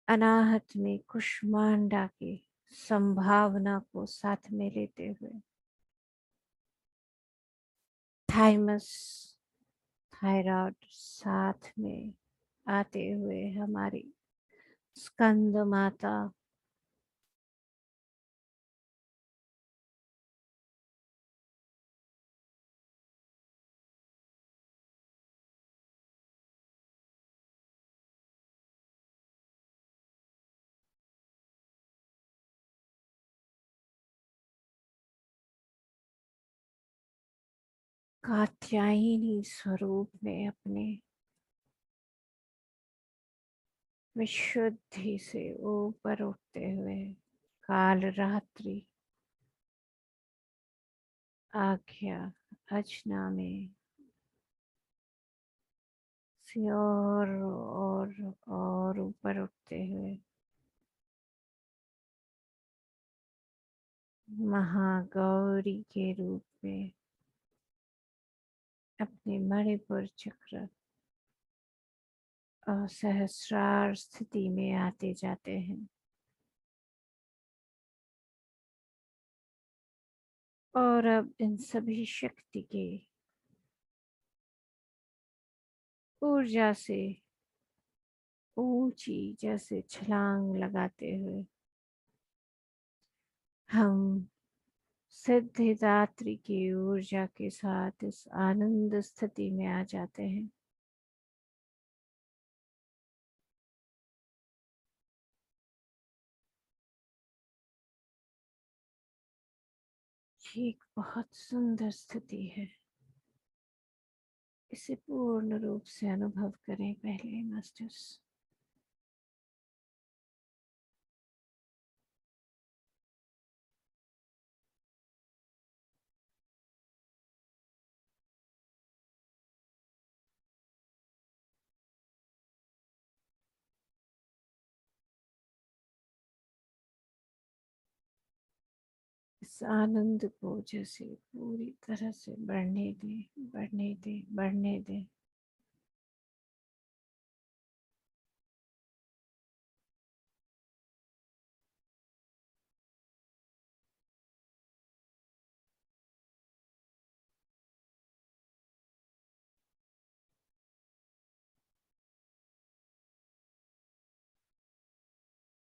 अनाहत में कुष्मांडा की संभावना को साथ में लेते हुए, थाइमस, थायराइड साथ में आते हुए, हमारी स्कंद माता, कात्यायनी स्वरूप में अपने विशुद्धि से ऊपर उठते हुए, काल रात्रि आज्ञा अर्चना में से और ऊपर उठते हुए, महागौरी के रूप में अपने मणिपुर चक्र और सहस्रार स्थिति में आते जाते हैं। और अब इन सभी शक्ति के ऊर्जा से ऊंची जैसे छलांग लगाते हुए हम सिद्धिदात्री की ऊर्जा के साथ इस आनंद स्थिति में आ जाते हैं। ये एक बहुत सुंदर स्थिति है, इसे पूर्ण रूप से अनुभव करें पहले मास्टर्स। इस आनंद को जैसे पूरी तरह से बढ़ने दें, बढ़ने दें, बढ़ने दें।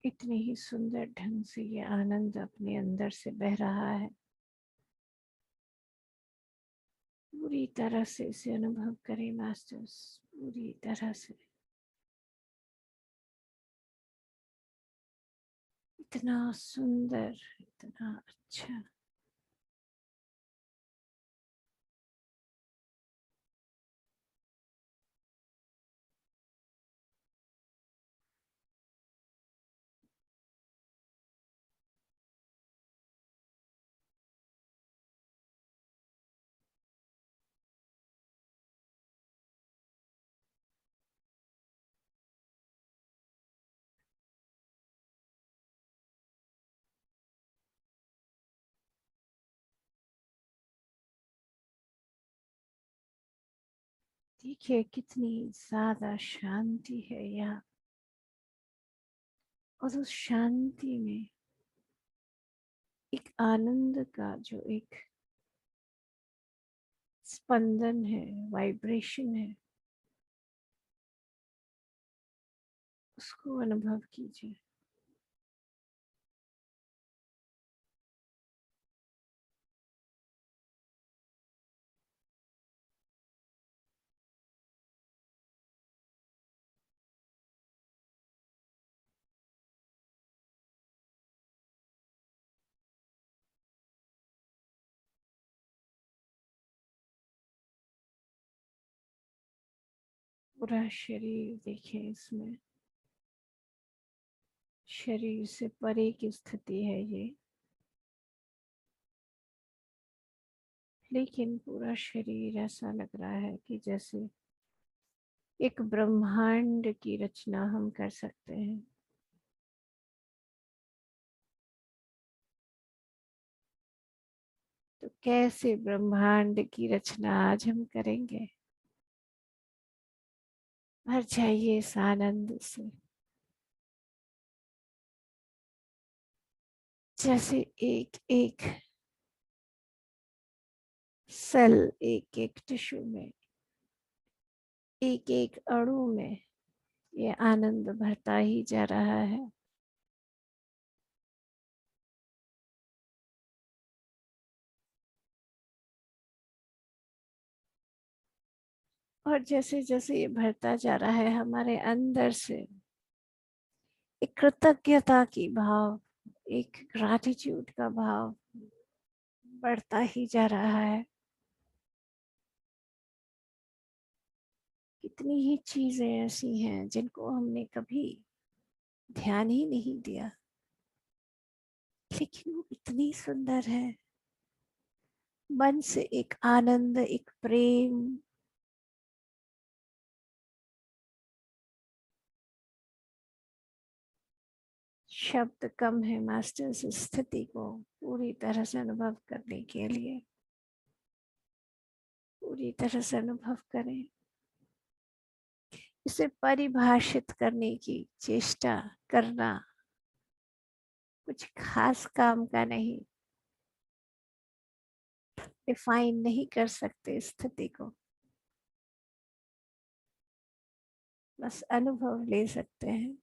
इतने ही सुंदर ढंग से ये आनंद अपने अंदर से बह रहा है। पूरी तरह से इसे अनुभव करें मास्टर्स, पूरी तरह से। इतना सुंदर, इतना अच्छा। देखिए कितनी ज्यादा शांति है यहाँ, और उस शांति में एक आनंद का जो एक स्पंदन है, वाइब्रेशन है, उसको अनुभव कीजिए। पूरा शरीर देखिए, इसमें शरीर से परे की स्थिति है ये, लेकिन पूरा शरीर ऐसा लग रहा है कि जैसे एक ब्रह्मांड की रचना हम कर सकते हैं। तो कैसे ब्रह्मांड की रचना आज हम करेंगे? भर जाइए इस आनंद से, जैसे एक एक सेल, एक एक टिश्यू में, एक एक अणु में ये आनंद भरता ही जा रहा है। और जैसे जैसे ये भरता जा रहा है, हमारे अंदर से एक कृतज्ञता की भाव, एक ग्रैटिट्यूड का भाव बढ़ता ही जा रहा है। कितनी ही चीजें ऐसी हैं जिनको हमने कभी ध्यान ही नहीं दिया, लेकिन वो इतनी सुंदर है। मन से एक आनंद, एक प्रेम, शब्द कम है मास्टर्स इस स्थिति को पूरी तरह से अनुभव करने के लिए। पूरी तरह से अनुभव करें। इसे परिभाषित करने की चेष्टा करना कुछ खास काम का नहीं। डिफाइन नहीं कर सकते स्थिति को, बस अनुभव ले सकते हैं।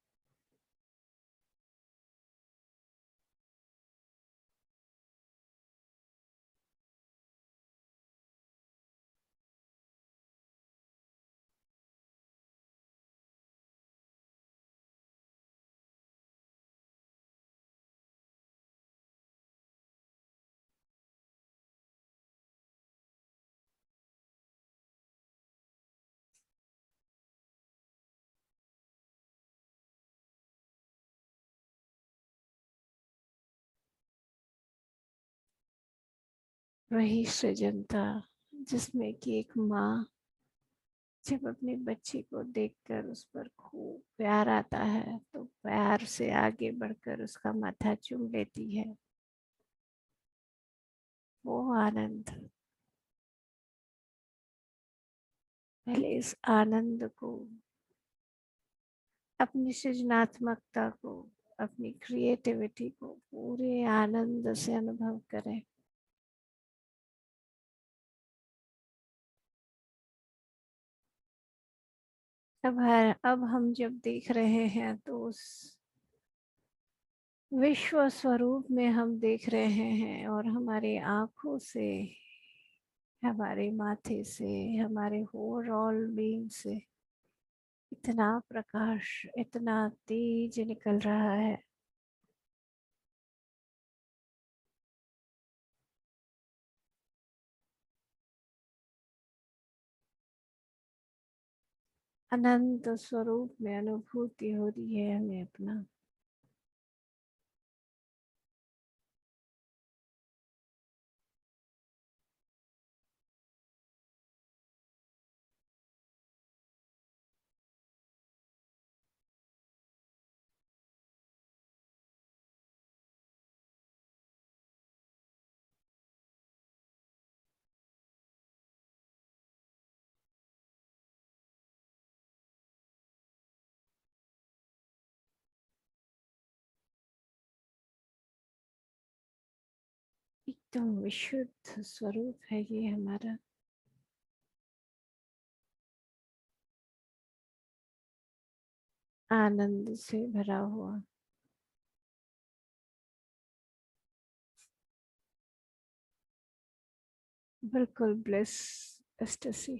वही सृजन था जिसमें कि एक माँ जब अपने बच्चे को देखकर उस पर खूब प्यार आता है तो प्यार से आगे बढ़कर उसका माथा चूम लेती है। वो आनंद, पहले इस आनंद को, अपनी सृजनात्मकता को, अपनी क्रिएटिविटी को पूरे आनंद से अनुभव करें। अब हम जब देख रहे हैं तो उस विश्व स्वरूप में हम देख रहे हैं और हमारी आंखों से, हमारे माथे से, हमारे ओवरऑल बीइंग से इतना प्रकाश, इतना तेज निकल रहा है। अनंत स्वरूप में अनुभूति हो रही है हमें अपना। एकदम विशुद्ध स्वरूप है ये हमारा। आनंद से भरा हुआ। बिल्कुल ब्लिस एस्टेसी।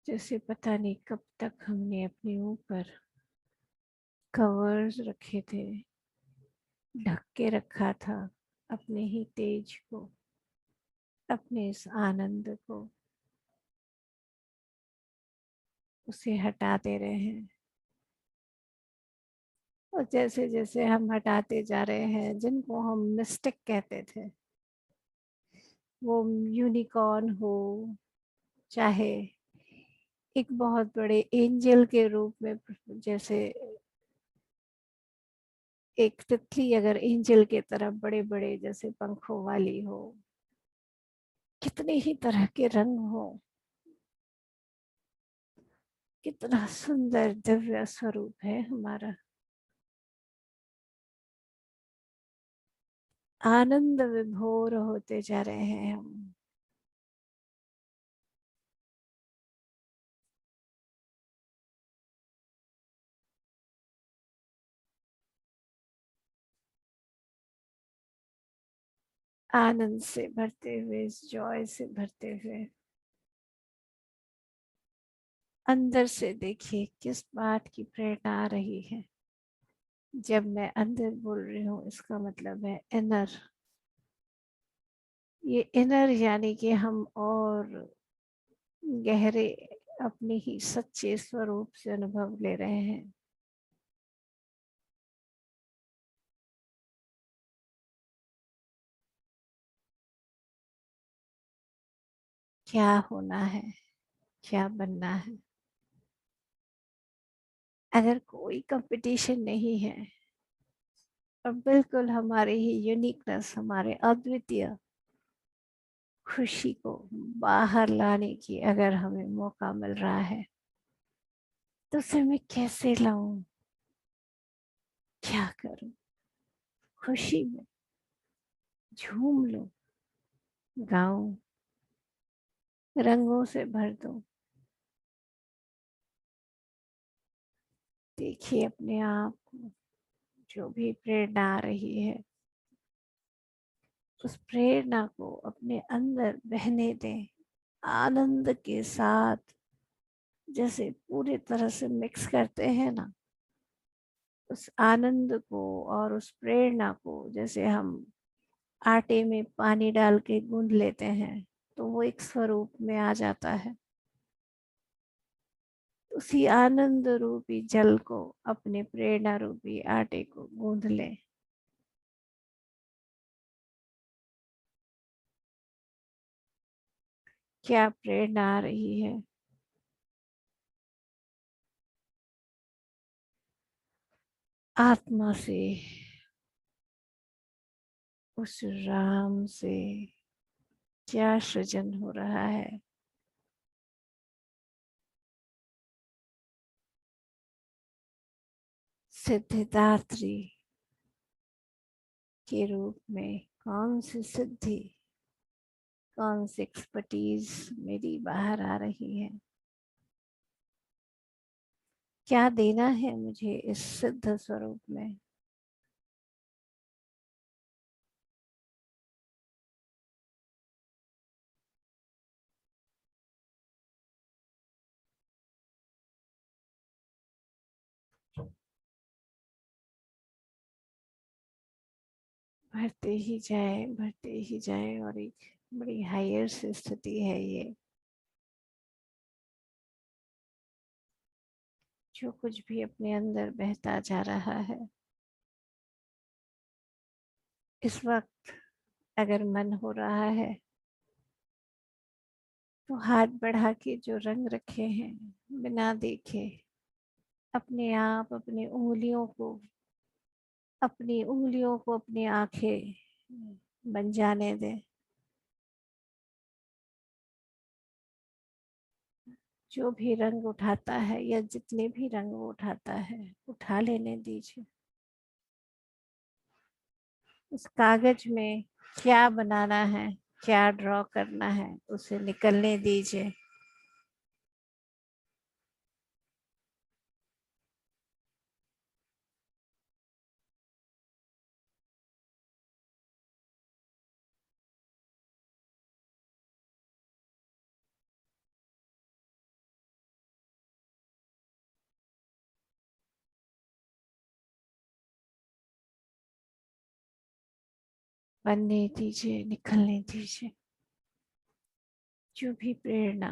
जैसे पता नहीं कब तक हमने अपने ऊपर कवर्स रखे थे, ढक के रखा था अपने ही तेज को, अपने इस आनंद को, उसे हटा दे रहे हैं। और जैसे जैसे हम हटाते जा रहे हैं, जिनको हम मिस्टिक कहते थे, वो यूनिकॉर्न हो, चाहे एक बहुत बड़े एंजल के रूप में, जैसे एक तितली अगर एंजल के तरह बड़े बड़े जैसे पंखों वाली हो, कितने ही तरह के रंग हो, कितना सुंदर दिव्य स्वरूप है हमारा। आनंद विभोर होते जा रहे हैं हम। आनंद से भरते हुए, इस जॉय से भरते हुए। अंदर से देखिए किस बात की प्रेरणा आ रही है। जब मैं अंदर बोल रही हूँ इसका मतलब है इनर। ये इनर यानी कि हम और गहरे अपने ही सच्चे स्वरूप से अनुभव ले रहे हैं। क्या होना है, क्या बनना है। अगर कोई कंपटीशन नहीं है और बिल्कुल हमारे ही यूनिकनेस, हमारे अद्वितीय खुशी को बाहर लाने की अगर हमें मौका मिल रहा है, तो उसे मैं कैसे लाऊं, क्या करूं। खुशी में झूम लूं, गाऊं, रंगों से भर दूं। देखिए अपने आप को, जो भी प्रेरणा आ रही है उस प्रेरणा को अपने अंदर बहने दें, आनंद के साथ जैसे पूरी तरह से मिक्स करते हैं ना, उस आनंद को और उस प्रेरणा को जैसे हम आटे में पानी डाल के गूंद लेते हैं तो वो एक स्वरूप में आ जाता है। उसी आनंद रूपी जल को अपने प्रेरणा रूपी आटे को गूंद ले। क्या प्रेरणा आ रही है? आत्मा से, उस राम से क्या सृजन हो रहा है? सिद्धिदात्री के रूप में कौन सी सिद्धि, कौन सी एक्सपर्टीज मेरी बाहर आ रही है? क्या देना है मुझे इस सिद्ध स्वरूप में? बढ़ते ही जाए, बढ़ते ही जाए, और एक बड़ी हायर से स्थिति है ये। जो कुछ भी अपने अंदर बहता जा रहा है, इस वक्त अगर मन हो रहा है तो हाथ बढ़ा के जो रंग रखे हैं बिना देखे अपने आप अपनी उंगलियों को अपनी आंखें बन जाने दे। जो भी रंग उठाता है या जितने भी रंग वो उठाता है, उठा लेने दीजिए। उस कागज में क्या बनाना है, क्या ड्रॉ करना है, उसे निकलने दीजिए। बनने दीजिए, निकलने दीजिए। जो भी प्रेरणा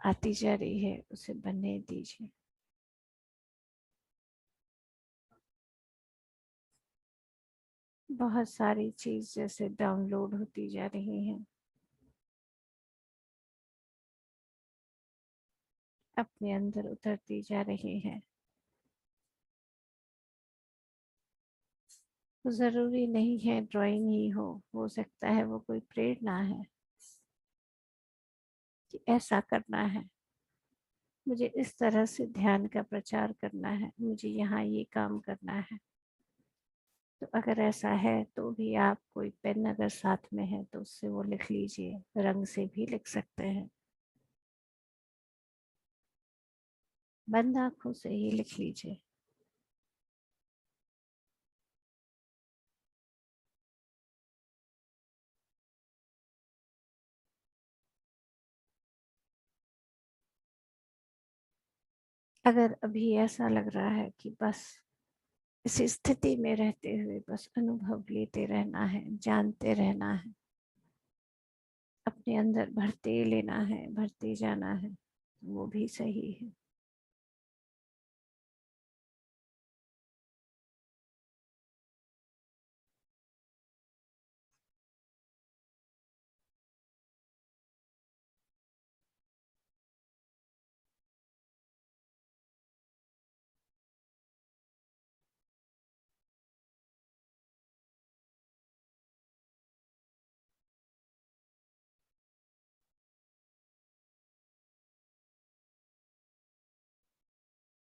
आती जा रही है उसे बनने दीजिए। बहुत सारी चीज जैसे डाउनलोड होती जा रही हैं, अपने अंदर उतरती जा रही हैं। तो जरूरी नहीं है ड्राइंग ही हो सकता है वो कोई प्रेरणा है कि ऐसा करना है, मुझे इस तरह से ध्यान का प्रचार करना है, मुझे यहाँ ये काम करना है। तो अगर ऐसा है तो भी आप कोई पेन अगर साथ में है तो उससे वो लिख लीजिए, रंग से भी लिख सकते हैं, बंद आंखों से ही लिख लीजिए। अगर अभी ऐसा लग रहा है कि बस इस स्थिति में रहते हुए बस अनुभव लेते रहना है, जानते रहना है, अपने अंदर भरते लेना है, भरते जाना है, वो भी सही है।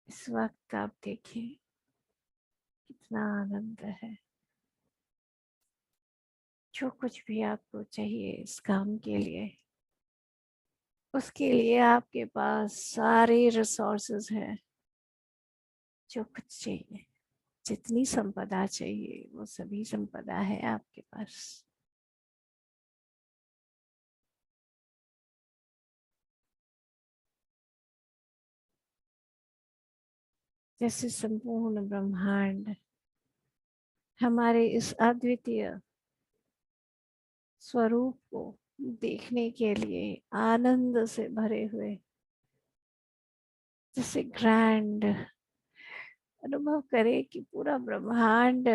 इस वक्त आप देखिए कितना आनंद है। जो कुछ भी आपको चाहिए इस काम के लिए, उसके लिए आपके पास सारे रिसोर्सेज हैं। जो कुछ चाहिए, जितनी संपदा चाहिए वो सभी संपदा है आपके पास। जैसे संपूर्ण ब्रह्मांड हमारे इस अद्वितीय स्वरूप को देखने के लिए आनंद से भरे हुए, जैसे ग्रैंड अनुभव करे कि पूरा ब्रह्मांड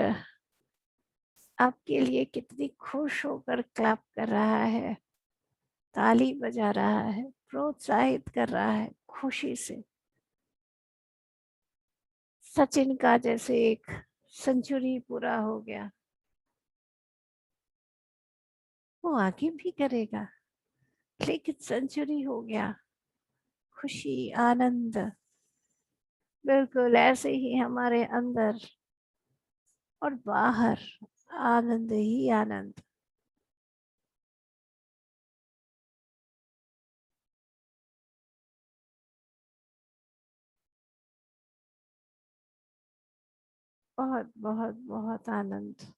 आपके लिए कितनी खुश होकर क्लैप कर रहा है, ताली बजा रहा है, प्रोत्साहित कर रहा है खुशी से। सचिन का जैसे एक सेंचुरी पूरा हो गया, वो आगे भी करेगा, लेकिन सेंचुरी हो गया, खुशी आनंद। बिल्कुल ऐसे ही हमारे अंदर और बाहर आनंद ही आनंद। बहुत बहुत बहुत आनंद।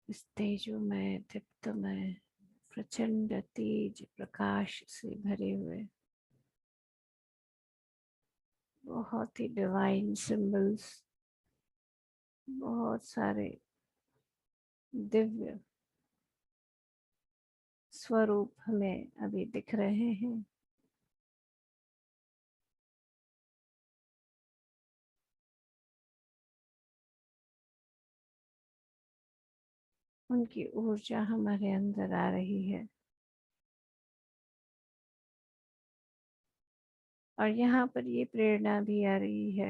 इस तेजोमय दीप्तमय प्रचंड तेज प्रकाश से भरे हुए बहुत ही डिवाइन सिंबल्स, बहुत सारे दिव्य स्वरूप हमें अभी दिख रहे हैं। उनकी ऊर्जा हमारे अंदर आ रही है। और यहाँ पर ये प्रेरणा भी आ रही है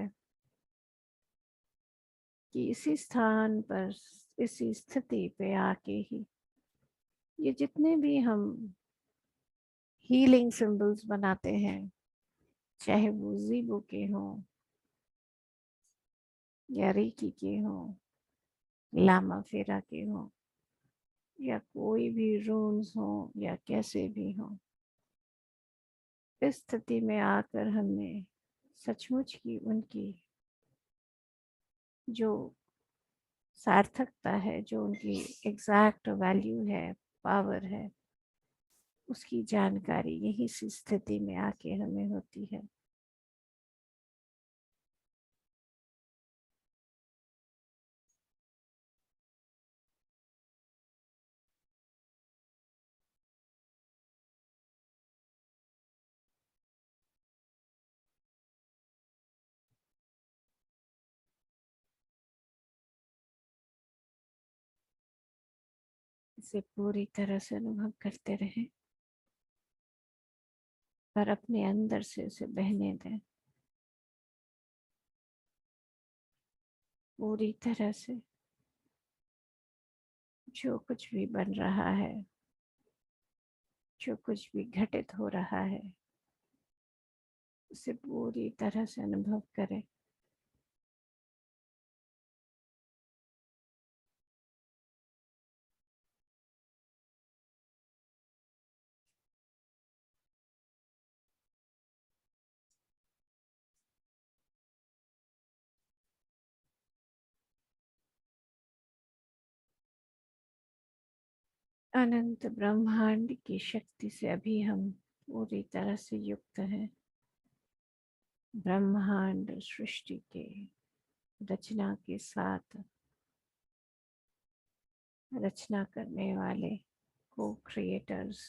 कि इसी स्थान पर, इसी स्थिति पे आके ही ये जितने भी हम हीलिंग सिंबल्स बनाते हैं, चाहे वो जीबो के हों या रेकी के हों, लामा फेरा के हों, या कोई भी रून्स हों या कैसे भी हों, इस स्थिति में आकर हमने सचमुच की उनकी जो सार्थकता है, जो उनकी एग्जैक्ट वैल्यू है, पावर है, उसकी जानकारी यही सी स्थिति में आके हमें होती है। इसे पूरी तरह से अनुभव करते रहें और अपने अंदर से उसे बहने दें पूरी तरह से। जो कुछ भी बन रहा है, जो कुछ भी घटित हो रहा है, उसे पूरी तरह से अनुभव करें। अनंत ब्रह्मांड की शक्ति से अभी हम पूरी तरह से युक्त हैं। ब्रह्मांड सृष्टि के रचना के साथ रचना करने वाले को क्रिएटर्स।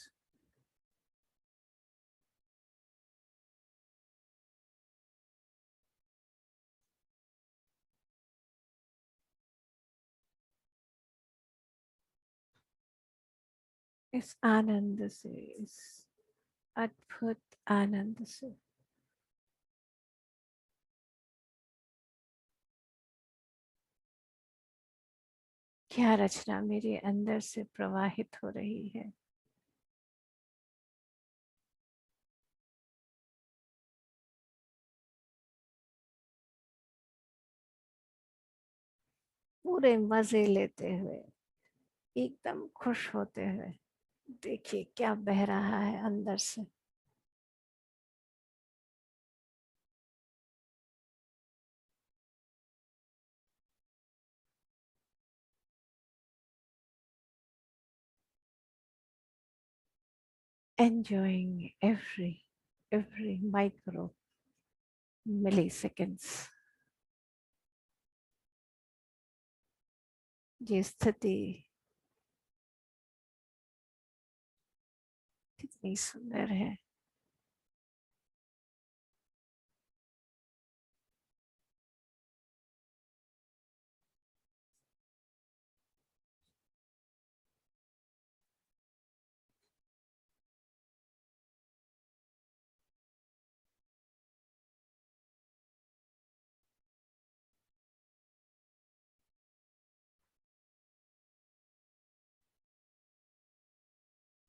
इस आनंद से, इस अद्भुत आनंद से क्या रचना मेरे अंदर से प्रवाहित हो रही है। पूरे मजे लेते हुए, एकदम खुश होते हुए, देखिए क्या बह रहा है अंदर से। Enjoying every micro milliseconds। ये स्थिति कितनी सुंदर है।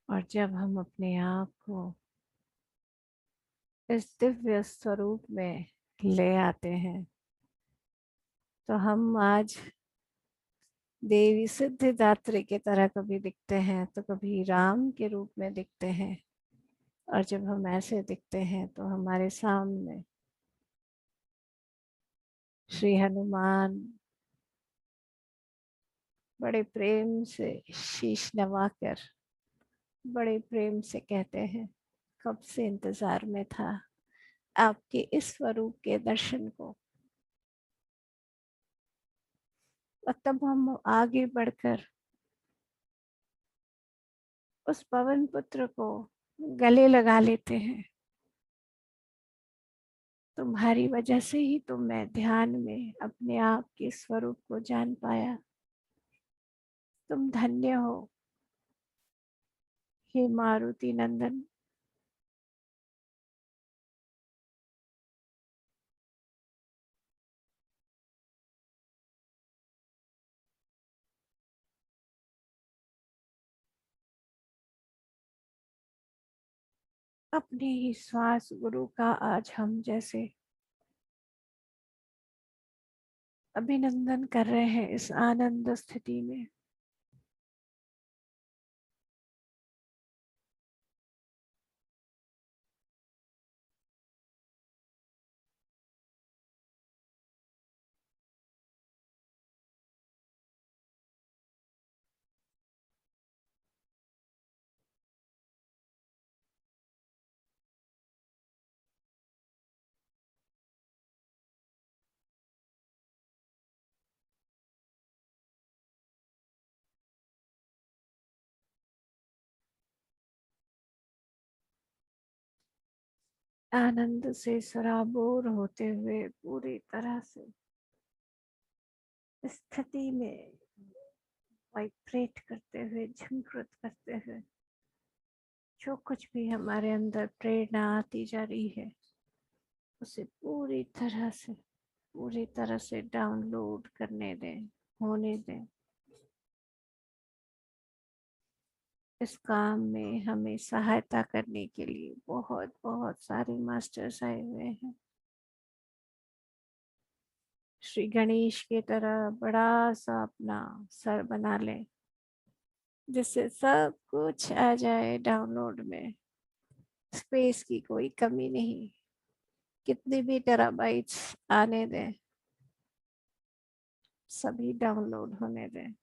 और जब हम अपने आप को इस दिव्य स्वरूप में ले आते हैं, तो हम आज देवी सिद्धिदात्री की तरह कभी दिखते हैं तो कभी राम के रूप में दिखते हैं। और जब हम ऐसे दिखते हैं तो हमारे सामने श्री हनुमान बड़े प्रेम से शीश नवाकर बड़े प्रेम से कहते हैं, कब से इंतजार में था आपके इस स्वरूप के दर्शन को। और तब हम आगे बढ़कर उस पवन पुत्र को गले लगा लेते हैं। तुम्हारी वजह से ही तो मैं ध्यान में अपने आप के स्वरूप को जान पाया। तुम धन्य हो हे मारुति नंदन। अपने ही श्वास गुरु का आज हम जैसे अभिनंदन कर रहे हैं इस आनंद स्थिति में। आनंद से सराबोर होते हुए पूरी तरह से स्थिति में वाइब्रेट करते हुए, झंकृत करते हुए, जो कुछ भी हमारे अंदर प्रेरणा आती जा रही है उसे पूरी तरह से डाउनलोड करने दें, होने दें। इस काम में हमें सहायता करने के लिए बहुत बहुत सारे मास्टर्स आए हुए हैं। श्री गणेश की तरह बड़ा सा अपना सर बना लें, जिससे सब कुछ आ जाए डाउनलोड में। स्पेस की कोई कमी नहीं, कितने भी टेराबाइट्स आने दें, सभी डाउनलोड होने दें।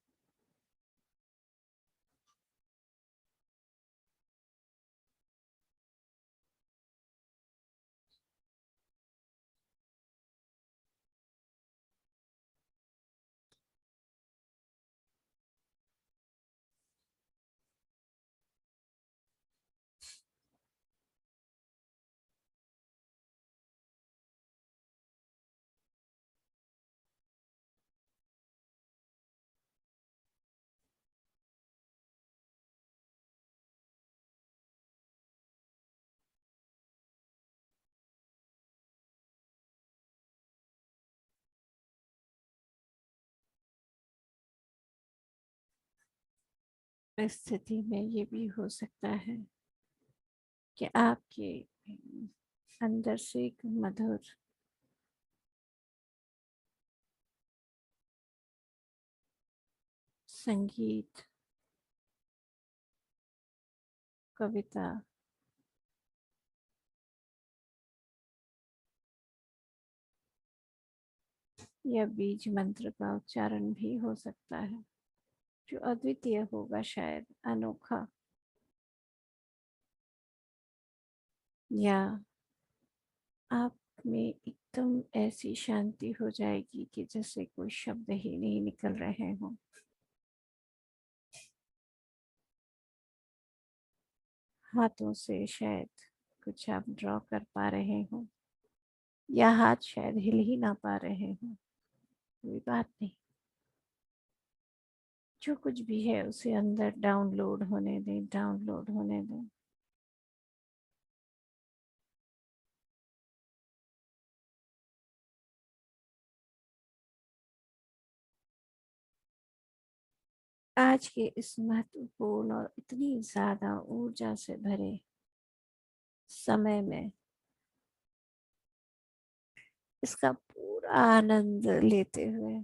इस स्थिति में ये भी हो सकता है कि आपके अंदर से एक मधुर संगीत, कविता, या बीज मंत्र का उच्चारण भी हो सकता है, जो अद्वितीय होगा, शायद अनोखा। या आप में एकदम ऐसी शांति हो जाएगी कि जैसे कोई शब्द ही नहीं निकल रहे हों। हाथों से शायद कुछ आप ड्रॉ कर पा रहे हो, या हाथ शायद हिल ही ना पा रहे हो, कोई बात नहीं। जो कुछ भी है उसे अंदर डाउनलोड होने दें, डाउनलोड होने दें। आज के इस महत्वपूर्ण और इतनी ज्यादा ऊर्जा से भरे समय में इसका पूरा आनंद लेते हुए,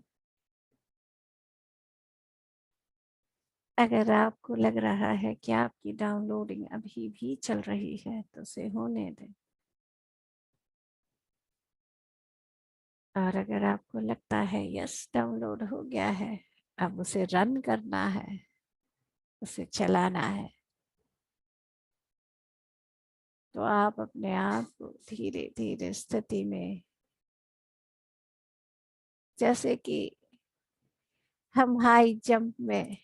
अगर आपको लग रहा है कि आपकी डाउनलोडिंग अभी भी चल रही है तो उसे होने दें। और अगर आपको लगता है यस डाउनलोड हो गया है, अब उसे रन करना है, उसे चलाना है, तो आप अपने आप को धीरे धीरे स्थिति में, जैसे कि हम हाई जंप में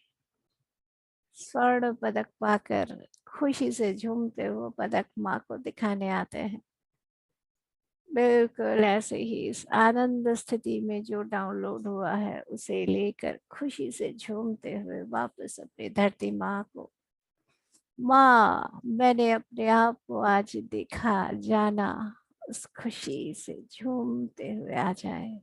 स्वर्ण पदक पाकर खुशी से झूमते हुए पदक माँ को दिखाने आते हैं, बिल्कुल ऐसे ही इस आनंद स्थिति में जो डाउनलोड हुआ है उसे लेकर खुशी से झूमते हुए वापस अपनी धरती माँ को, माँ मैंने अपने आप को आज देखा जाना, उस खुशी से झूमते हुए आ जाए।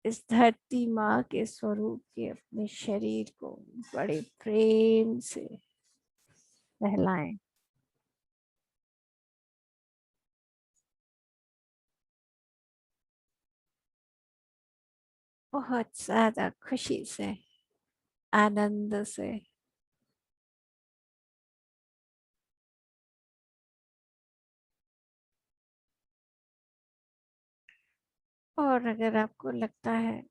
इस धरती माँ के स्वरूप के अपने शरीर को बड़े प्रेम से सहलाएं। बहुत ज्यादा खुशी से, आनंद से। और अगर आपको लगता है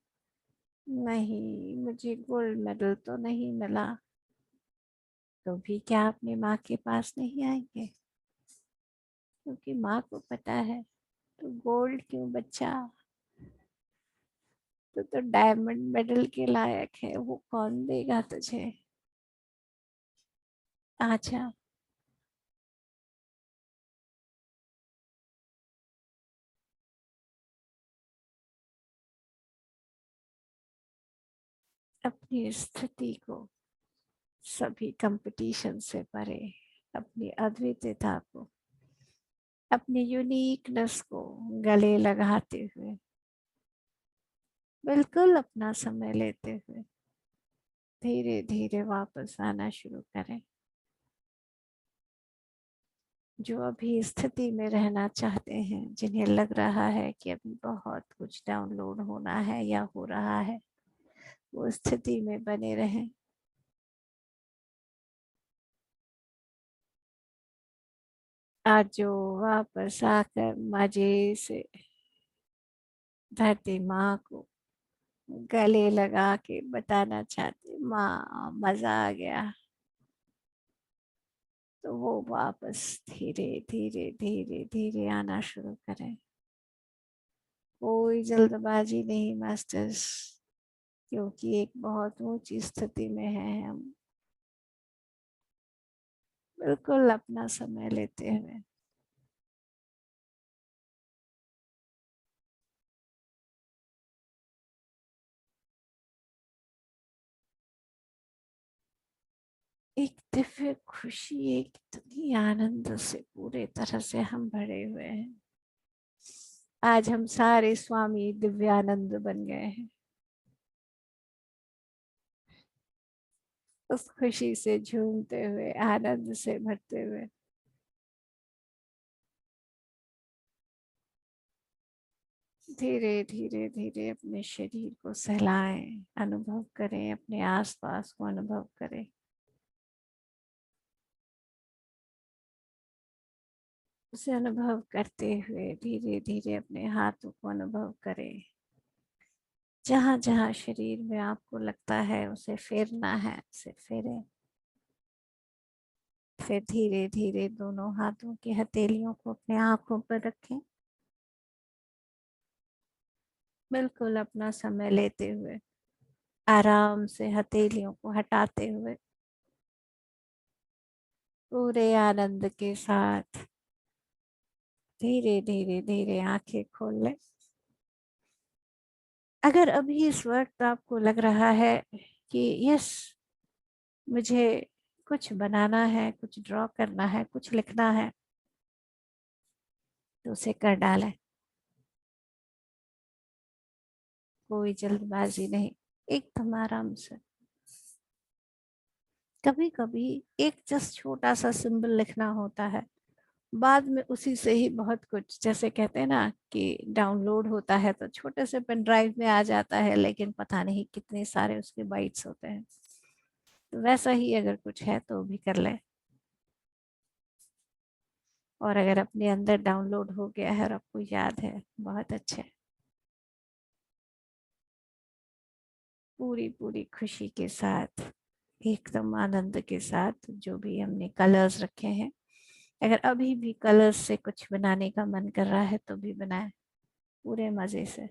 नहीं मुझे गोल्ड मेडल तो नहीं मिला, तो भी क्या अपनी माँ के पास नहीं आएंगे? क्योंकि माँ को पता है तो गोल्ड क्यों बच्चा, तो डायमंड मेडल के लायक है, वो कौन देगा तुझे? आजा। अपनी स्थिति को सभी कंपटीशन से परे, अपनी अद्वितीयता को, अपनी यूनिकनेस को गले लगाते हुए, बिल्कुल अपना समय लेते हुए धीरे धीरे वापस आना शुरू करें। जो अभी स्थिति में रहना चाहते हैं, जिन्हें लग रहा है कि अभी बहुत कुछ डाउनलोड होना है या हो रहा है, वो स्थिति में बने रहें। आज जो वापस आकर मजे से धरती माँ को गले लगा के बताना चाहते माँ मजा आ गया, तो वो वापस धीरे धीरे धीरे धीरे आना शुरू करें। कोई जल्दबाजी नहीं मास्टर्स, क्योंकि एक बहुत ऊंची स्थिति में है हम। बिल्कुल अपना समय लेते हुए एक दिव्य खुशी, एक इतनी आनंद से पूरे तरह से हम भरे हुए हैं। आज हम सारे स्वामी दिव्यानंद बन गए हैं। उस खुशी से झूमते हुए, आनंद से भरते हुए धीरे धीरे धीरे अपने शरीर को सहलाएं, अनुभव करें, अपने आसपास को अनुभव करें। उसे अनुभव करते हुए धीरे धीरे अपने हाथों को अनुभव करें। जहां जहां शरीर में आपको लगता है उसे फेरना है, उसे फेरें। फिर धीरे धीरे दोनों हाथों की हथेलियों को अपने आंखों पर रखें, बिल्कुल अपना समय लेते हुए, आराम से हथेलियों को हटाते हुए, पूरे आनंद के साथ धीरे धीरे धीरे आंखें खोल लें। अगर अभी इस वक्त आपको लग रहा है कि यस, मुझे कुछ बनाना है, कुछ ड्रॉ करना है, कुछ लिखना है, तो उसे कर डालें। कोई जल्दबाजी नहीं, एकदम आराम से। कभी कभी एक जस्ट छोटा सा सिंबल लिखना होता है, बाद में उसी से ही बहुत कुछ, जैसे कहते हैं ना कि डाउनलोड होता है तो छोटे से पेन ड्राइव में आ जाता है, लेकिन पता नहीं कितने सारे उसके बाइट्स होते हैं। तो वैसा ही अगर कुछ है तो भी कर ले। और अगर अपने अंदर डाउनलोड हो गया है और आपको याद है, बहुत अच्छे। पूरी पूरी खुशी के साथ, एकदम आनंद के साथ, जो भी हमने कलर्स रखे हैं, अगर अभी भी कलर्स से कुछ बनाने का मन कर रहा है तो भी बनाए, पूरे मजे से।